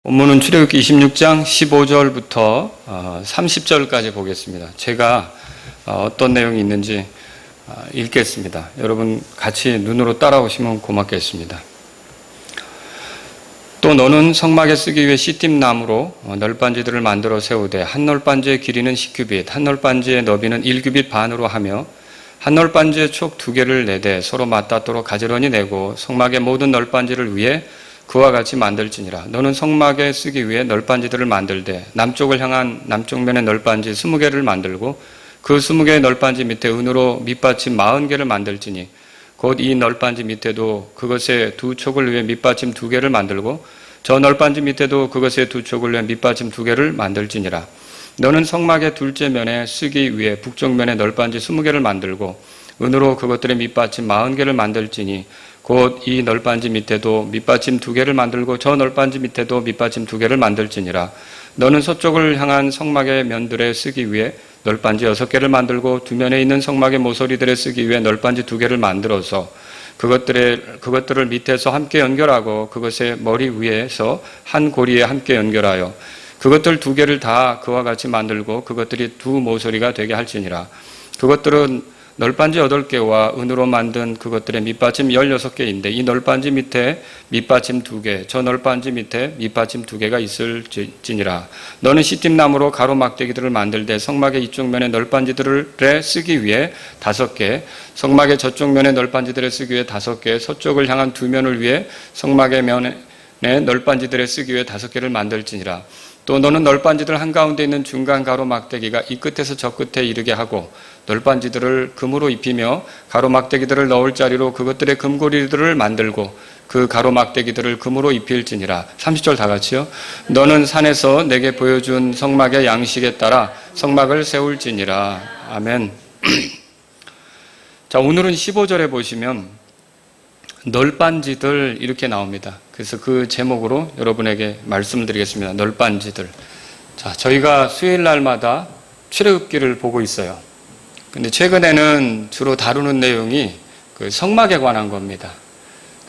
본문은 출애굽기 26장 15절부터 30절까지 보겠습니다. 제가 어떤 내용이 있는지 읽겠습니다. 여러분 같이 눈으로 따라오시면 고맙겠습니다. 또 너는 성막에 쓰기 위해 시팀나무로 널빤지들을 만들어 세우되 한 널빤지의 길이는 10규빗, 한 널빤지의 너비는 1규빗 반으로 하며 한 널빤지의 촉 2개를 내되 서로 맞닿도록 가지런히 내고 성막의 모든 널빤지를 위해 그와 같이 만들지니라. 너는 성막에 쓰기 위해 널빤지들을 만들되 남쪽을 향한 남쪽 면의 널빤지 20개를 만들고 그 20개의 널빤지 밑에 은으로 밑받침 40개를 만들지니 곧 이 널빤지 밑에도 그것의 두 촉을 위해 밑받침 2개를 만들고 저 널빤지 밑에도 그것의 두 촉을 위해 밑받침 2개를 만들지니라. 너는 성막의 둘째 면에 쓰기 위해 북쪽 면에 널빤지 20개를 만들고 은으로 그것들의 밑받침 40개를 만들지니 곧 이 널빤지 밑에도 밑받침 2개를 만들고 저 널빤지 밑에도 밑받침 2개를 만들지니라. 너는 서쪽을 향한 성막의 면들에 쓰기 위해 널빤지 6개를 만들고 두 면에 있는 성막의 모서리들에 쓰기 위해 널빤지 2개를 만들어서 그것들을 밑에서 함께 연결하고 그것의 머리 위에서 한 고리에 함께 연결하여 그것들 2개를 다 그와 같이 만들고 그것들이 두 모서리가 되게 할지니라. 그것들은 널빤지 8개와 은으로 만든 그것들의 밑받침 16개인데 이 널빤지 밑에 밑받침 2개, 저 널빤지 밑에 밑받침 2개가 있을지니라. 너는 시팀나무로 가로막대기들을 만들되 성막의 이쪽 면에 널빤지들을 쓰기 위해 5개, 성막의 저쪽 면에 널빤지들을 쓰기 위해 5개, 서쪽을 향한 두 면을 위해 성막의 면에 널빤지들을 쓰기 위해 5개를 만들지니라. 또 너는 널빤지들 한가운데 있는 중간 가로막대기가 이 끝에서 저 끝에 이르게 하고 널빤지들을 금으로 입히며 가로막대기들을 넣을 자리로 그것들의 금고리들을 만들고 그 가로막대기들을 금으로 입힐지니라. 30절 다 같이요. 너는 산에서 내게 보여준 성막의 양식에 따라 성막을 세울지니라. 아멘. 자, 오늘은 15절에 보시면 널빤지들 이렇게 나옵니다. 그래서 그 제목으로 여러분에게 말씀드리겠습니다. 널빤지들. 자, 저희가 수요일 날마다 출애굽기를 보고 있어요. 근데 최근에는 주로 다루는 내용이 그 성막에 관한 겁니다.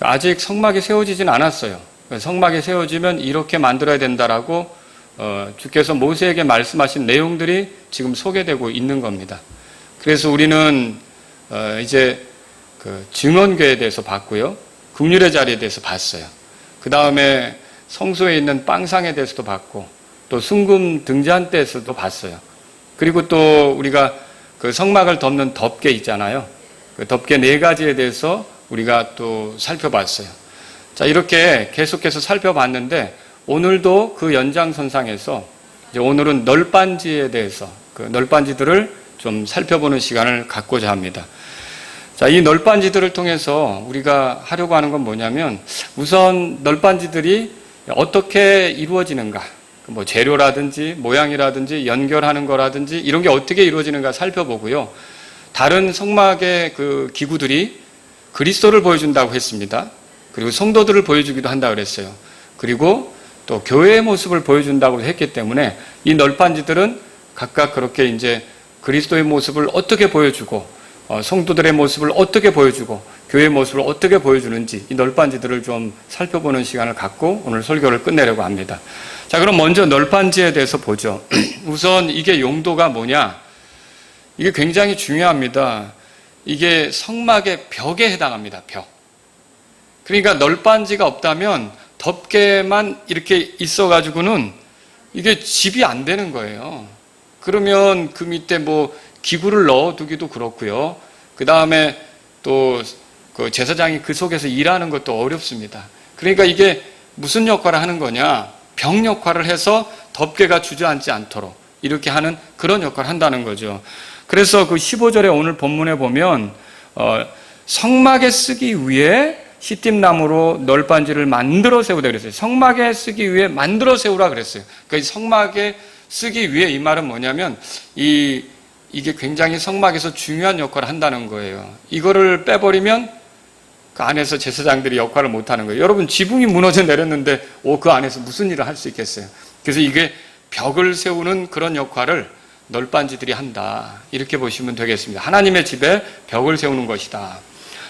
아직 성막이 세워지진 않았어요. 성막이 세워지면 이렇게 만들어야 된다라고 주께서 모세에게 말씀하신 내용들이 지금 소개되고 있는 겁니다. 그래서 우리는 이제 그 증언궤에 대해서 봤고요. 긍휼의 자리에 대해서 봤어요. 그 다음에 성소에 있는 빵상에 대해서도 봤고 또 순금 등잔대에서도 봤어요. 그리고 또 우리가 그 성막을 덮는 덮개 있잖아요. 그 덮개 4가지에 대해서 우리가 또 살펴봤어요. 자, 이렇게 계속해서 살펴봤는데 오늘도 그 연장선상에서 이제 오늘은 널빤지에 대해서 그 널빤지들을 좀 살펴보는 시간을 갖고자 합니다. 자, 이 널빤지들을 통해서 우리가 하려고 하는 건 뭐냐면 우선 널빤지들이 어떻게 이루어지는가, 뭐 재료라든지 모양이라든지 연결하는 거라든지 이런 게 어떻게 이루어지는가 살펴보고요. 다른 성막의 그 기구들이 그리스도를 보여준다고 했습니다. 그리고 성도들을 보여주기도 한다고 그랬어요. 그리고 또 교회의 모습을 보여준다고 했기 때문에 이 널빤지들은 각각 그렇게 이제 그리스도의 모습을 어떻게 보여주고 성도들의 모습을 어떻게 보여주고 교회의 모습을 어떻게 보여주는지 이 널빤지들을 좀 살펴보는 시간을 갖고 오늘 설교를 끝내려고 합니다. 자, 그럼 먼저 널빤지에 대해서 보죠. 우선 이게 용도가 뭐냐? 이게 굉장히 중요합니다. 이게 성막의 벽에 해당합니다. 벽. 그러니까 널빤지가 없다면 덮개만 이렇게 있어가지고는 이게 집이 안 되는 거예요. 그러면 그 밑에 뭐 기구를 넣어두기도 그렇고요. 그 다음에 또 그 제사장이 그 속에서 일하는 것도 어렵습니다. 그러니까 이게 무슨 역할을 하는 거냐? 벽 역할을 해서 덮개가 주저앉지 않도록 이렇게 하는 그런 역할을 한다는 거죠. 그래서 그 15절에 오늘 본문에 보면 성막에 쓰기 위해 시팀나무로 널빤지를 만들어 세우다 그랬어요. 성막에 쓰기 위해 만들어 세우라 그랬어요. 그러니까 성막에 쓰기 위해 이 말은 뭐냐면 이게 굉장히 성막에서 중요한 역할을 한다는 거예요. 이거를 빼버리면 그 안에서 제사장들이 역할을 못하는 거예요. 여러분 지붕이 무너져 내렸는데 그 안에서 무슨 일을 할 수 있겠어요. 그래서 이게 벽을 세우는 그런 역할을 널빤지들이 한다. 이렇게 보시면 되겠습니다. 하나님의 집에 벽을 세우는 것이다.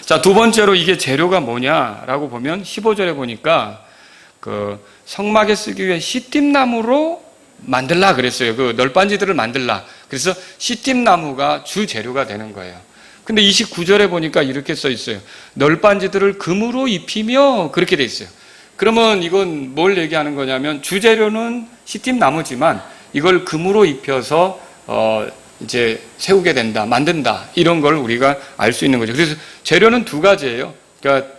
자, 두 번째로 이게 재료가 뭐냐라고 보면 15절에 보니까 그 성막에 쓰기 위해 시띠나무로 만들라 그랬어요. 그 널빤지들을 만들라. 그래서 시띠나무가 주 재료가 되는 거예요. 근데 29절에 보니까 이렇게 써 있어요. 널빤지들을 금으로 입히며 그렇게 돼 있어요. 그러면 이건 뭘 얘기하는 거냐면 주재료는 시띠나무지만 이걸 금으로 입혀서 이제 세우게 된다, 만든다 이런 걸 우리가 알 수 있는 거죠. 그래서 재료는 두 가지예요. 그러니까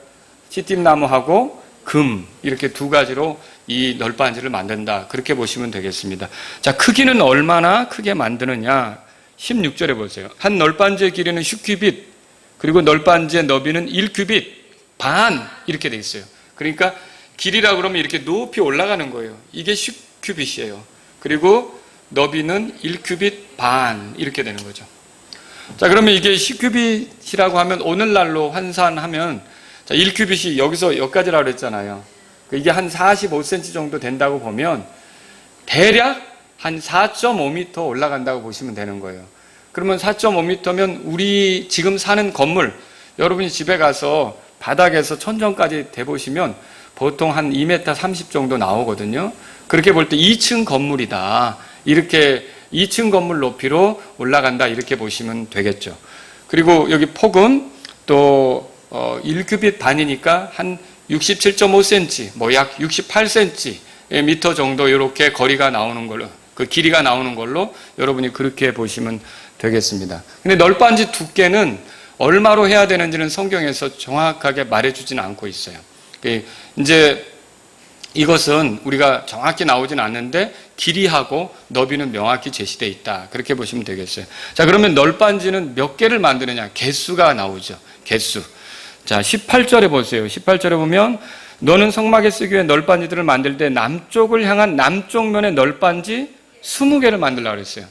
시띠나무하고 금 이렇게 두 가지로 이 널빤지를 만든다 그렇게 보시면 되겠습니다. 자, 크기는 얼마나 크게 만드느냐 16절에 보세요. 한 널빤지의 길이는 10규빗 그리고 널빤지의 너비는 1규빗 반 이렇게 돼 있어요. 그러니까 길이라 그러면 이렇게 높이 올라가는 거예요. 이게 10규빗이에요. 그리고 너비는 1규빗 반 이렇게 되는 거죠. 자, 그러면 이게 10규빗이라고 하면 오늘날로 환산하면 자, 1규빗이 여기까지라고 그랬잖아요. 이게 한 45cm 정도 된다고 보면 대략 한 4.5m 올라간다고 보시면 되는 거예요. 그러면 4.5m면 우리 지금 사는 건물, 여러분이 집에 가서 바닥에서 천정까지 대보시면 보통 한 2m 30 정도 나오거든요. 그렇게 볼 때 2층 건물이다. 이렇게 2층 건물 높이로 올라간다. 이렇게 보시면 되겠죠. 그리고 여기 폭은 또 1규빗 반이니까 한 67.5cm, 뭐 약 68cm 정도 이렇게 거리가 나오는 걸로, 그 길이가 나오는 걸로 여러분이 그렇게 보시면 되겠습니다. 근데 널빤지 두께는 얼마로 해야 되는지는 성경에서 정확하게 말해주지는 않고 있어요. 이제 이것은 우리가 정확히 나오진 않는데 길이하고 너비는 명확히 제시되어 있다. 그렇게 보시면 되겠어요. 자, 그러면 널빤지는 몇 개를 만드느냐? 개수가 나오죠. 개수. 자, 18절에 보세요. 18절에 보면 너는 성막에 쓰기 위해 널빤지들을 만들 때 남쪽을 향한 남쪽 면에 널빤지 20개를 만들라고 그랬어요.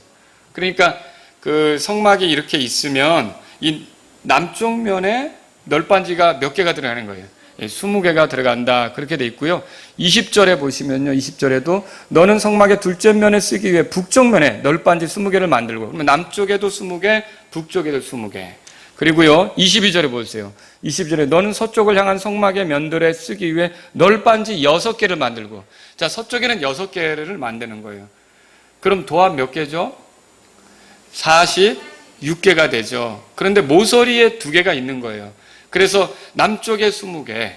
그러니까 그 성막이 이렇게 있으면 이 남쪽 면에 널빤지가 몇 개가 들어가는 거예요. 20개가 들어간다. 그렇게 돼 있고요. 20절에 보시면요. 20절에도 너는 성막의 둘째 면에 쓰기 위해 북쪽 면에 널빤지 20개를 만들고 그러면 남쪽에도 20개, 북쪽에도 20개. 그리고요. 22절에 보세요. 22절에 너는 서쪽을 향한 성막의 면들에 쓰기 위해 널빤지 6개를 만들고 자, 서쪽에는 6개를 만드는 거예요. 그럼 도합 몇 개죠? 46개가 되죠. 그런데 모서리에 2개가 있는 거예요. 그래서 남쪽에 20개,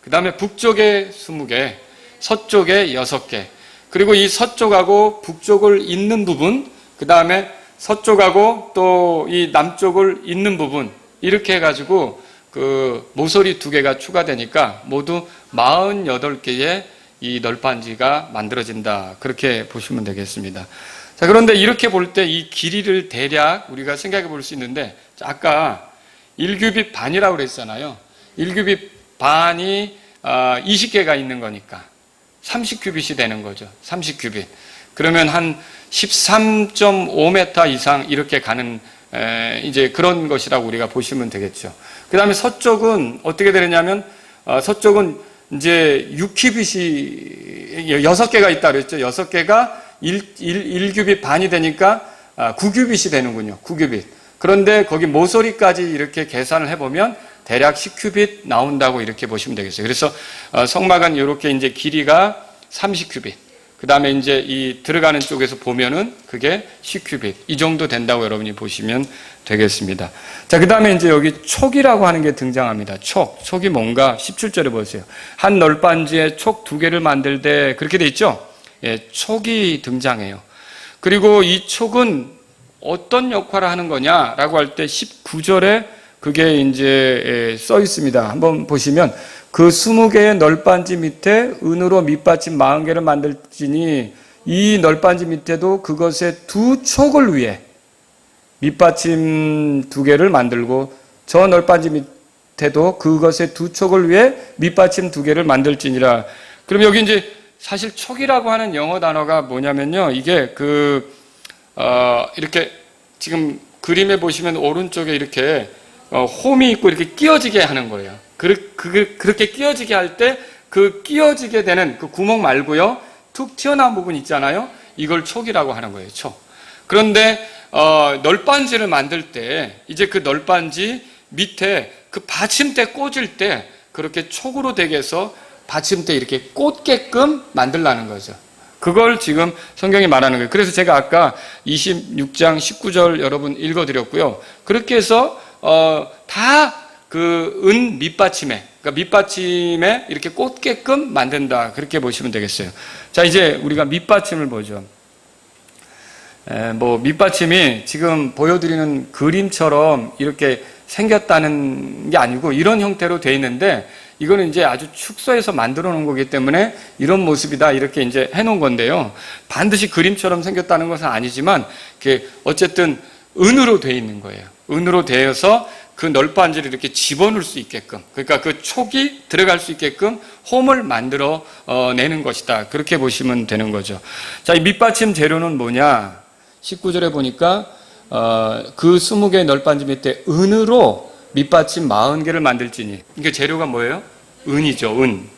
그 다음에 북쪽에 20개, 서쪽에 6개. 그리고 이 서쪽하고 북쪽을 잇는 부분, 그 다음에 서쪽하고 또 이 남쪽을 잇는 부분, 이렇게 해가지고 그 모서리 2개가 추가되니까 모두 48개의 이 널빤지가 만들어진다. 그렇게 보시면 되겠습니다. 자, 그런데 이렇게 볼 때 이 길이를 대략 우리가 생각해 볼 수 있는데 아까 1규빗 반이라고 그랬잖아요. 1규빗 반이 20개가 있는 거니까 30규빗이 되는 거죠. 30규빗. 그러면 한 13.5m 이상 이렇게 가는 이제 그런 것이라고 우리가 보시면 되겠죠. 그 다음에 서쪽은 어떻게 되느냐면 서쪽은 이제 6규빗이 6개가 있다 그랬죠. 6개가 1규빗 반이 되니까 9규빗이 되는군요. 9규빗. 그런데 거기 모서리까지 이렇게 계산을 해보면 대략 10규빗 나온다고 이렇게 보시면 되겠어요. 그래서 성막은 이렇게 이제 길이가 30규빗. 그 다음에 이제 이 들어가는 쪽에서 보면은 그게 10규빗. 이 정도 된다고 여러분이 보시면 되겠습니다. 자, 그 다음에 이제 여기 촉이라고 하는 게 등장합니다. 촉. 촉이 뭔가 17절에 보세요. 한 널빤지에 촉 2개를 만들 때 그렇게 돼 있죠? 예, 촉이 등장해요. 그리고 이 촉은 어떤 역할을 하는 거냐라고 할 때 19절에 그게 이제 써 있습니다. 한번 보시면 그 20개의 널빤지 밑에 은으로 밑받침 40개를 만들지니 이 널빤지 밑에도 그것의 2촉을 위해 밑받침 2개를 만들고 저 널빤지 밑에도 그것의 2촉을 위해 밑받침 2개를 만들지니라. 그럼 여기 이제 사실 촉이라고 하는 영어 단어가 뭐냐면요. 이게 이렇게 지금 그림에 보시면 오른쪽에 이렇게 홈이 있고 이렇게 끼어지게 하는 거예요. 그렇게 끼어지게 할 때 그 끼어지게 되는 그 구멍 말고요. 툭 튀어나온 부분 있잖아요. 이걸 촉이라고 하는 거예요. 촉. 그런데 널빤지를 만들 때 이제 그 널빤지 밑에 그 받침대 꽂을 때 그렇게 촉으로 되게 해서 받침대 이렇게 꽂게끔 만들라는 거죠. 그걸 지금 성경이 말하는 거예요. 그래서 제가 아까 26장 19절 여러분 읽어드렸고요. 그렇게 해서 다 그 은 밑받침에, 그러니까 밑받침에 이렇게 꽂게끔 만든다. 그렇게 보시면 되겠어요. 자, 이제 우리가 밑받침을 보죠. 뭐 밑받침이 지금 보여드리는 그림처럼 이렇게 생겼다는 게 아니고 이런 형태로 돼 있는데, 이거는 이제 아주 축소해서 만들어 놓은 거기 때문에 이런 모습이다 이렇게 이제 해 놓은 건데요. 반드시 그림처럼 생겼다는 것은 아니지만 어쨌든 은으로 돼 있는 거예요. 은으로 되어서 그 널빤지를 이렇게 집어넣을 수 있게끔, 그러니까 그 촉이 들어갈 수 있게끔 홈을 만들어 내는 것이다. 그렇게 보시면 되는 거죠. 자, 이 밑받침 재료는 뭐냐? 19절에 보니까 그 20개의 널빤지 밑에 은으로 밑받침 40개를 만들지니. 이게 재료가 뭐예요? 은이죠. 은.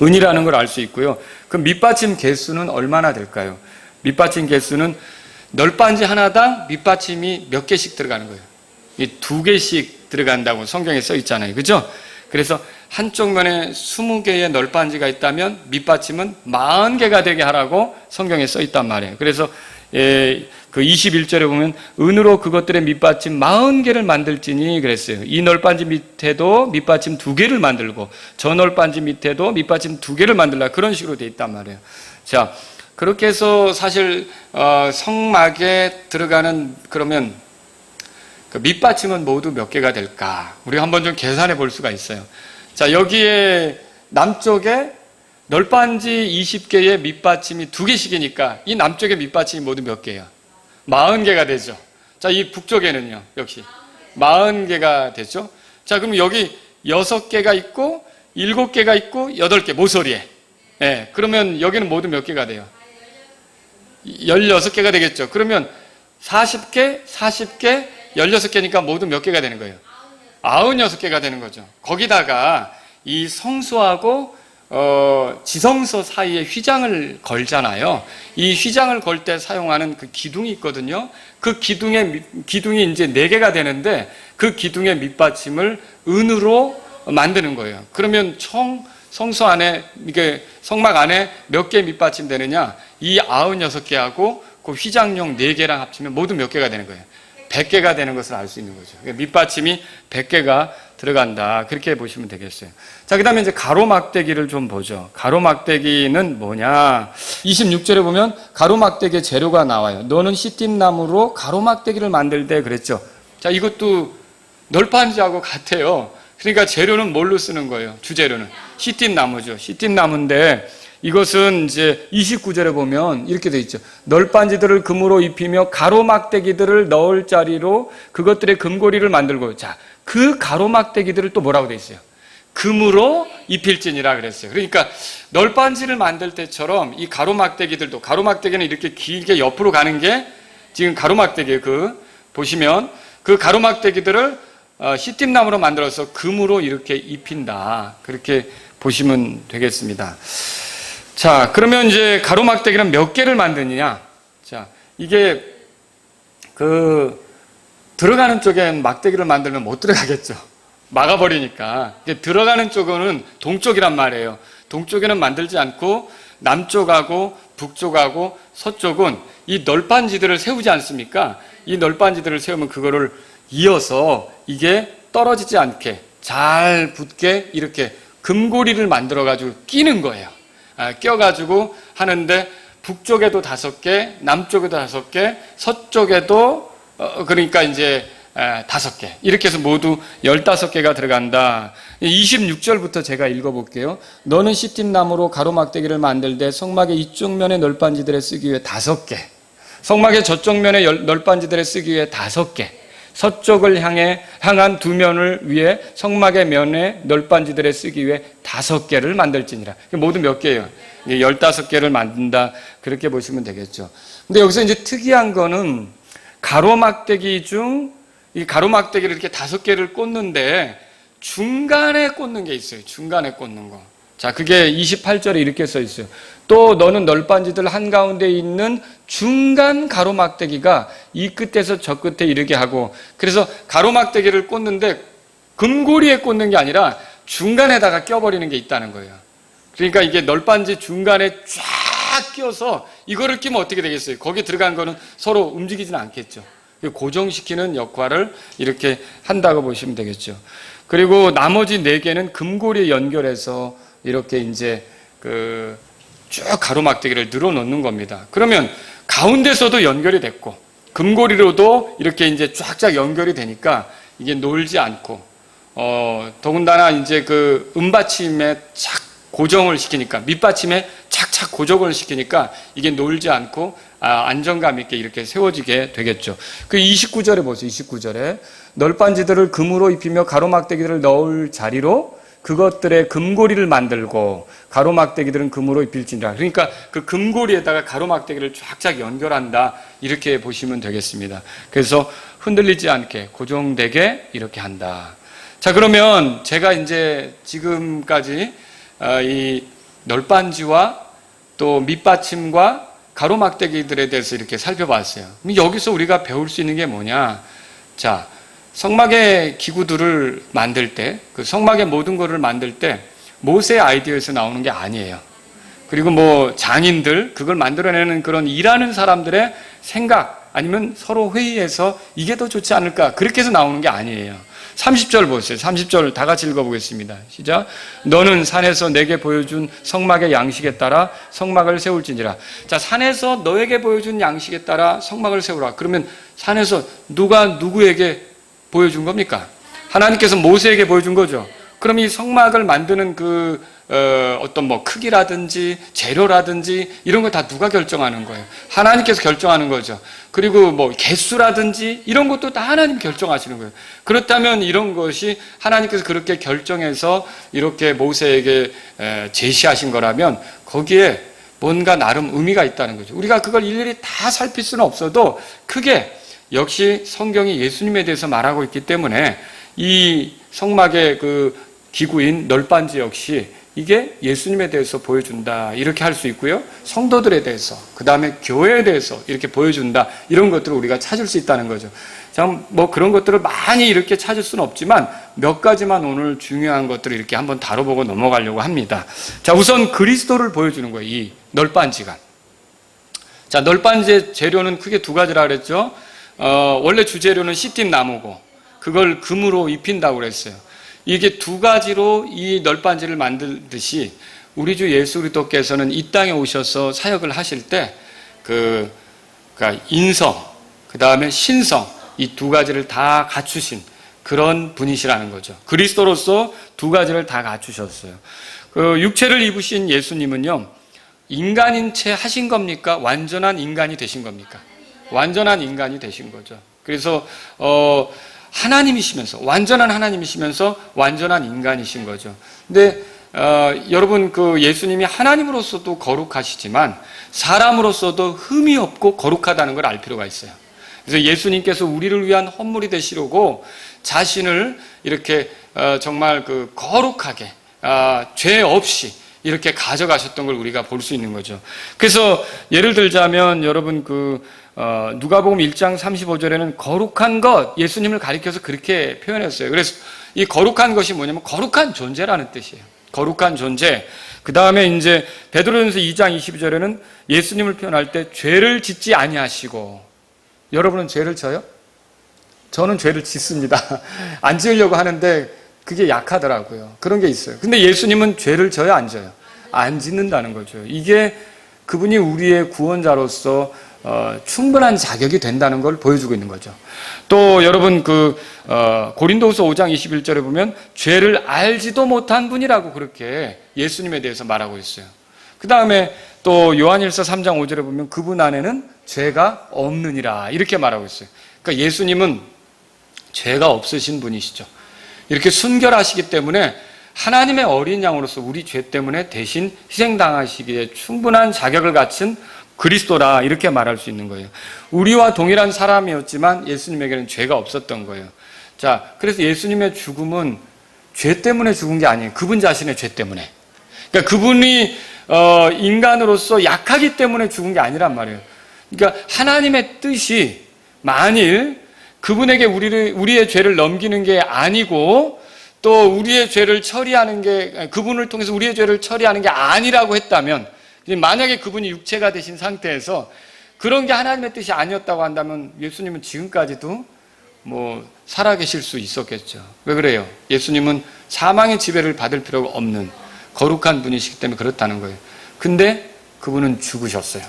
은이라는 걸 알 수 있고요. 그 밑받침 개수는 얼마나 될까요? 밑받침 개수는 널빤지 하나당 밑받침이 몇 개씩 들어가는 거예요. 이 2개씩 들어간다고 성경에 써 있잖아요. 그죠? 그래서 한쪽 면에 20개의 널빤지가 있다면 밑받침은 40개가 되게 하라고 성경에 써 있단 말이에요. 그래서 그 21절에 보면 은으로 그것들의 밑받침 40개를 만들지니 그랬어요. 이 널빤지 밑에도 밑받침 2개를 만들고 저 널빤지 밑에도 밑받침 2개를 만들라, 그런 식으로 돼 있단 말이에요. 자, 그렇게 해서 사실 성막에 들어가는, 그러면 그 밑받침은 모두 몇 개가 될까? 우리 한번 좀 계산해 볼 수가 있어요. 자, 여기에 남쪽에 널빤지 20개의 밑받침이 2개씩이니까 이 남쪽의 밑받침이 모두 몇 개예요? 40개가 되죠. 자, 이 북쪽에는요, 역시 40개가 되죠. 자, 그럼 여기 6개가 있고 7개가 있고 8개, 모서리에. 예, 그러면 여기는 모두 몇 개가 돼요? 16개가 되겠죠. 그러면 40개, 40개, 16개니까 모두 몇 개가 되는 거예요? 96개가 되는 거죠. 거기다가 이 성소하고 지성소 사이에 휘장을 걸잖아요. 이 휘장을 걸 때 사용하는 그 기둥이 있거든요. 그 기둥이 이제 4개가 되는데 그 기둥의 밑받침을 은으로 만드는 거예요. 그러면 총 성소 안에, 이게 성막 안에 몇 개 밑받침 되느냐? 이 96개하고 그 휘장용 4개랑 합치면 모두 몇 개가 되는 거예요? 100개가 되는 것을 알 수 있는 거죠. 밑받침이 100개가 들어간다. 그렇게 보시면 되겠어요. 자, 그 다음에 이제 가로막대기를 좀 보죠. 가로막대기는 뭐냐? 26절에 보면 가로막대기의 재료가 나와요. 너는 시팀나무로 가로막대기를 만들되 그랬죠. 자, 이것도 널빤지하고 같아요. 그러니까 재료는 뭘로 쓰는 거예요? 주재료는 시팀나무죠. 시팀나무인데 이것은 이제 29절에 보면 이렇게 돼 있죠. 널빤지들을 금으로 입히며 가로막대기들을 넣을 자리로 그것들의 금고리를 만들고. 자, 그 가로막대기들을 또 뭐라고 돼 있어요? 금으로 입힐지니라 그랬어요. 그러니까 널빤지를 만들 때처럼 이 가로막대기들도, 가로막대기는 이렇게 길게 옆으로 가는 게 지금 가로막대기예요. 보시면 그 가로막대기들을 시팀나무로 만들어서 금으로 이렇게 입힌다. 그렇게 보시면 되겠습니다. 자, 그러면 이제 가로막대기는 몇 개를 만드느냐? 자, 이게 들어가는 쪽엔 막대기를 만들면 못 들어가겠죠. 막아버리니까. 들어가는 쪽은 동쪽이란 말이에요. 동쪽에는 만들지 않고 남쪽하고 북쪽하고 서쪽은 이 널빤지들을 세우지 않습니까? 이 널빤지들을 세우면 그거를 이어서 이게 떨어지지 않게 잘 붙게 이렇게 금고리를 만들어가지고 끼는 거예요. 껴가지고 하는데 북쪽에도 5개, 남쪽에도 5개, 서쪽에도 그러니까 이제 5개. 이렇게 해서 모두 15개가 들어간다. 26절부터 제가 읽어볼게요. 너는 시팀나무로 가로막대기를 만들되 성막의 이쪽 면의 널빤지들에 쓰기 위해 5개, 성막의 저쪽 면의 널빤지들에 쓰기 위해 5개, 서쪽을 향한 2면을 위해 성막의 면에 널빤지들에 쓰기 위해 5개를 만들지니라. 모두 몇 개예요? 15개를 만든다. 그렇게 보시면 되겠죠. 근데 여기서 이제 특이한 거는 가로막대기 중 이 가로막대기를 이렇게 5개를 꽂는데 중간에 꽂는 게 있어요. 중간에 꽂는 거. 자, 그게 28절에 이렇게 써 있어요. 또 너는 널빤지들 한가운데 있는 중간 가로막대기가 이 끝에서 저 끝에 이르게 하고, 그래서 가로막대기를 꽂는데 금고리에 꽂는 게 아니라 중간에다가 껴버리는 게 있다는 거예요. 그러니까 이게 널빤지 중간에 쫙 끼워서 이거를 끼면 어떻게 되겠어요? 거기에 들어간 거는 서로 움직이지는 않겠죠. 고정시키는 역할을 이렇게 한다고 보시면 되겠죠. 그리고 나머지 4개는 금고리에 연결해서 이렇게 이제 쭉 가로막대기를 늘어놓는 겁니다. 그러면 가운데서도 연결이 됐고 금고리로도 이렇게 이제 쫙쫙 연결이 되니까 이게 놀지 않고 더군다나 이제 그 은받침에 착 고정을 시키니까 밑받침에 착착 고정을 시키니까 이게 놀지 않고 안정감 있게 이렇게 세워지게 되겠죠. 그 29절에 보세요. 29절에 널빤지들을 금으로 입히며 가로막대기들을 넣을 자리로 그것들의 금고리를 만들고 가로막대기들은 금으로 입힐지니라. 그러니까 그 금고리에다가 가로막대기를 쫙쫙 연결한다 이렇게 보시면 되겠습니다. 그래서 흔들리지 않게 고정되게 이렇게 한다. 자, 그러면 제가 이제 지금까지 이 널빤지와 또 밑받침과 가로막대기들에 대해서 이렇게 살펴봤어요. 여기서 우리가 배울 수 있는 게 뭐냐? 자, 성막의 기구들을 만들 때, 그 성막의 모든 것을 만들 때 모세의 아이디어에서 나오는 게 아니에요. 그리고 뭐 장인들, 그걸 만들어내는 그런 일하는 사람들의 생각, 아니면 서로 회의해서 이게 더 좋지 않을까, 그렇게 해서 나오는 게 아니에요. 30절 보세요. 30절 다 같이 읽어보겠습니다. 시작. 너는 산에서 내게 보여준 성막의 양식에 따라 성막을 세울지니라. 자, 산에서 너에게 보여준 양식에 따라 성막을 세우라. 그러면 산에서 누가 누구에게 보여준 겁니까? 하나님께서 모세에게 보여준 거죠. 그럼 이 성막을 만드는 어떤 뭐 크기라든지 재료라든지 이런 거 다 누가 결정하는 거예요? 하나님께서 결정하는 거죠. 그리고 뭐 개수라든지 이런 것도 다 하나님 결정하시는 거예요. 그렇다면 이런 것이 하나님께서 그렇게 결정해서 이렇게 모세에게 제시하신 거라면 거기에 뭔가 나름 의미가 있다는 거죠. 우리가 그걸 일일이 다 살필 수는 없어도 크게 역시 성경이 예수님에 대해서 말하고 있기 때문에 이 성막의 그 기구인 널빤지 역시 이게 예수님에 대해서 보여준다 이렇게 할 수 있고요. 성도들에 대해서, 그 다음에 교회에 대해서 이렇게 보여준다 이런 것들을 우리가 찾을 수 있다는 거죠. 참 뭐 그런 것들을 많이 이렇게 찾을 수는 없지만 몇 가지만 오늘 중요한 것들을 이렇게 한번 다뤄보고 넘어가려고 합니다. 자, 우선 그리스도를 보여주는 거예요. 이 널빤지가. 자, 널빤지의 재료는 크게 2가지라 그랬죠. 원래 주재료는 시팀 나무고 그걸 금으로 입힌다고 그랬어요. 이게 2가지로 이 널빤지를 만들듯이 우리 주 예수 그리스도께서는 이 땅에 오셔서 사역을 하실 때 그러니까 인성, 그 다음에 신성 이 2가지를 다 갖추신 그런 분이시라는 거죠. 그리스도로서 2가지를 다 갖추셨어요. 육체를 입으신 예수님은요, 인간인 채 하신 겁니까? 완전한 인간이 되신 겁니까? 완전한 인간이 되신 거죠. 그래서 하나님이시면서 완전한 하나님이시면서 완전한 인간이신 거죠. 근데 여러분 예수님이 하나님으로서도 거룩하시지만 사람으로서도 흠이 없고 거룩하다는 걸 알 필요가 있어요. 그래서 예수님께서 우리를 위한 헌물이 되시려고 자신을 이렇게 정말 거룩하게 죄 없이 이렇게 가져가셨던 걸 우리가 볼 수 있는 거죠. 그래서 예를 들자면 여러분 누가복음 1장 35절에는 거룩한 것, 예수님을 가리켜서 그렇게 표현했어요. 그래서 이 거룩한 것이 뭐냐면 거룩한 존재라는 뜻이에요. 거룩한 존재. 그 다음에 이제 베드로전서 2장 22절에는 예수님을 표현할 때 죄를 짓지 아니하시고. 여러분은 죄를 져요? 저는 죄를 짓습니다. 안 지으려고 하는데 그게 약하더라고요. 그런 게 있어요. 근데 예수님은 죄를 져요, 안 져요? 안 짓는다는 거죠. 이게 그분이 우리의 구원자로서 충분한 자격이 된다는 걸 보여주고 있는 거죠. 또 여러분 고린도후서 5장 21절에 보면 죄를 알지도 못한 분이라고 그렇게 예수님에 대해서 말하고 있어요. 그 다음에 또 요한일서 3장 5절에 보면 그분 안에는 죄가 없느니라 이렇게 말하고 있어요. 그러니까 예수님은 죄가 없으신 분이시죠. 이렇게 순결하시기 때문에 하나님의 어린 양으로서 우리 죄 때문에 대신 희생당하시기에 충분한 자격을 갖춘 그리스도라 이렇게 말할 수 있는 거예요. 우리와 동일한 사람이었지만 예수님에게는 죄가 없었던 거예요. 자, 그래서 예수님의 죽음은 죄 때문에 죽은 게 아니에요. 그분 자신의 죄 때문에. 그러니까 그분이 인간으로서 약하기 때문에 죽은 게 아니란 말이에요. 그러니까 하나님의 뜻이 만일 그분에게 우리의 죄를 넘기는 게 아니고 또 우리의 죄를 처리하는 게, 그분을 통해서 우리의 죄를 처리하는 게 아니라고 했다면, 만약에 그분이 육체가 되신 상태에서 그런 게 하나님의 뜻이 아니었다고 한다면 예수님은 지금까지도 살아계실 수 있었겠죠. 왜 그래요? 예수님은 사망의 지배를 받을 필요가 없는 거룩한 분이시기 때문에 그렇다는 거예요. 근데 그분은 죽으셨어요.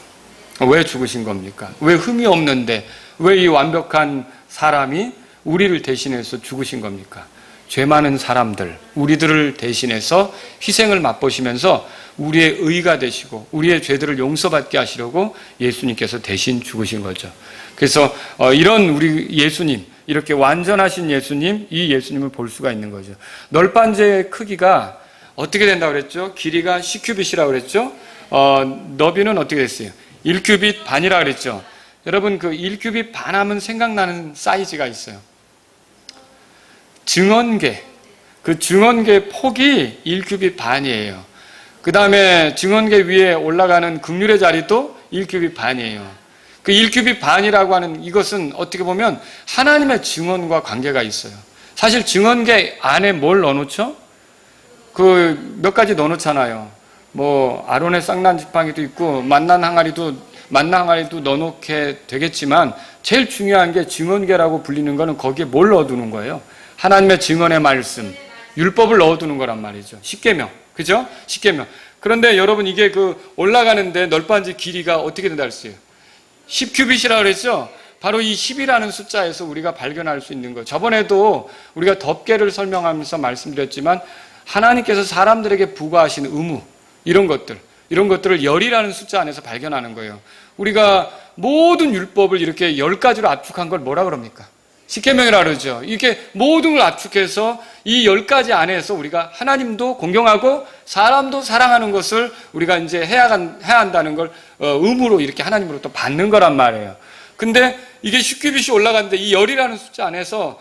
왜 죽으신 겁니까? 왜 흠이 없는데 왜 이 완벽한 사람이 우리를 대신해서 죽으신 겁니까? 죄 많은 사람들, 우리들을 대신해서 희생을 맛보시면서 우리의 의가 되시고 우리의 죄들을 용서받게 하시려고 예수님께서 대신 죽으신 거죠. 그래서 이런 우리 예수님, 이렇게 완전하신 예수님, 이 예수님을 볼 수가 있는 거죠. 널빤지의 크기가 어떻게 된다고 그랬죠? 길이가 10큐빗이라고 그랬죠? 너비는 어떻게 됐어요? 1큐빗 반이라고 그랬죠? 여러분, 그 1큐빗 반 하면 생각나는 사이즈가 있어요. 증언계. 그 증언계 폭이 1큐빗 반이에요. 그 다음에 증언계 위에 올라가는 극률의 자리도 1큐빗 반이에요. 그 1큐빗 반이라고 하는 이것은 어떻게 보면 하나님의 증언과 관계가 있어요. 사실 증언계 안에 뭘 넣어놓죠? 그 몇 가지 넣어놓잖아요. 아론의 쌍난 지팡이도 있고 만난 항아리도 넣어놓게 되겠지만 제일 중요한 게 증언계라고 불리는 거는 거기에 뭘 넣어두는 거예요? 하나님의 증언의 말씀, 율법을 넣어두는 거란 말이죠. 십계명, 그죠? 십계명. 그런데 여러분 이게 그 올라가는데 널빤지 길이가 어떻게 된다 했어요? 10큐빗이라고 그랬죠? 바로 이 10이라는 숫자에서 우리가 발견할 수 있는 거예요. 저번에도 우리가 덮개를 설명하면서 말씀드렸지만 하나님께서 사람들에게 부과하신 의무, 이런 것들을 열이라는 숫자 안에서 발견하는 거예요. 우리가 모든 율법을 이렇게 10가지로 압축한 걸 뭐라 그럽니까? 십계명이라 그러죠. 이렇게 모든 걸 압축해서 이 10가지 안에서 우리가 하나님도 공경하고 사람도 사랑하는 것을 우리가 이제 해야 한다는 걸 의무로 이렇게 하나님으로부터 받는 거란 말이에요. 근데 이게 10큐빗이 올라갔는데 이 열이라는 숫자 안에서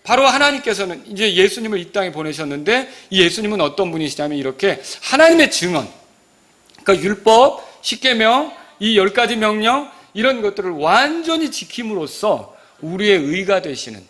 바로 하나님께서는 이제 예수님을 이 땅에 보내셨는데 이 예수님은 어떤 분이시냐면 이렇게 하나님의 증언, 그러니까 율법, 십계명, 이 10가지 명령 이런 것들을 완전히 지킴으로써 우리의 의가 되시는,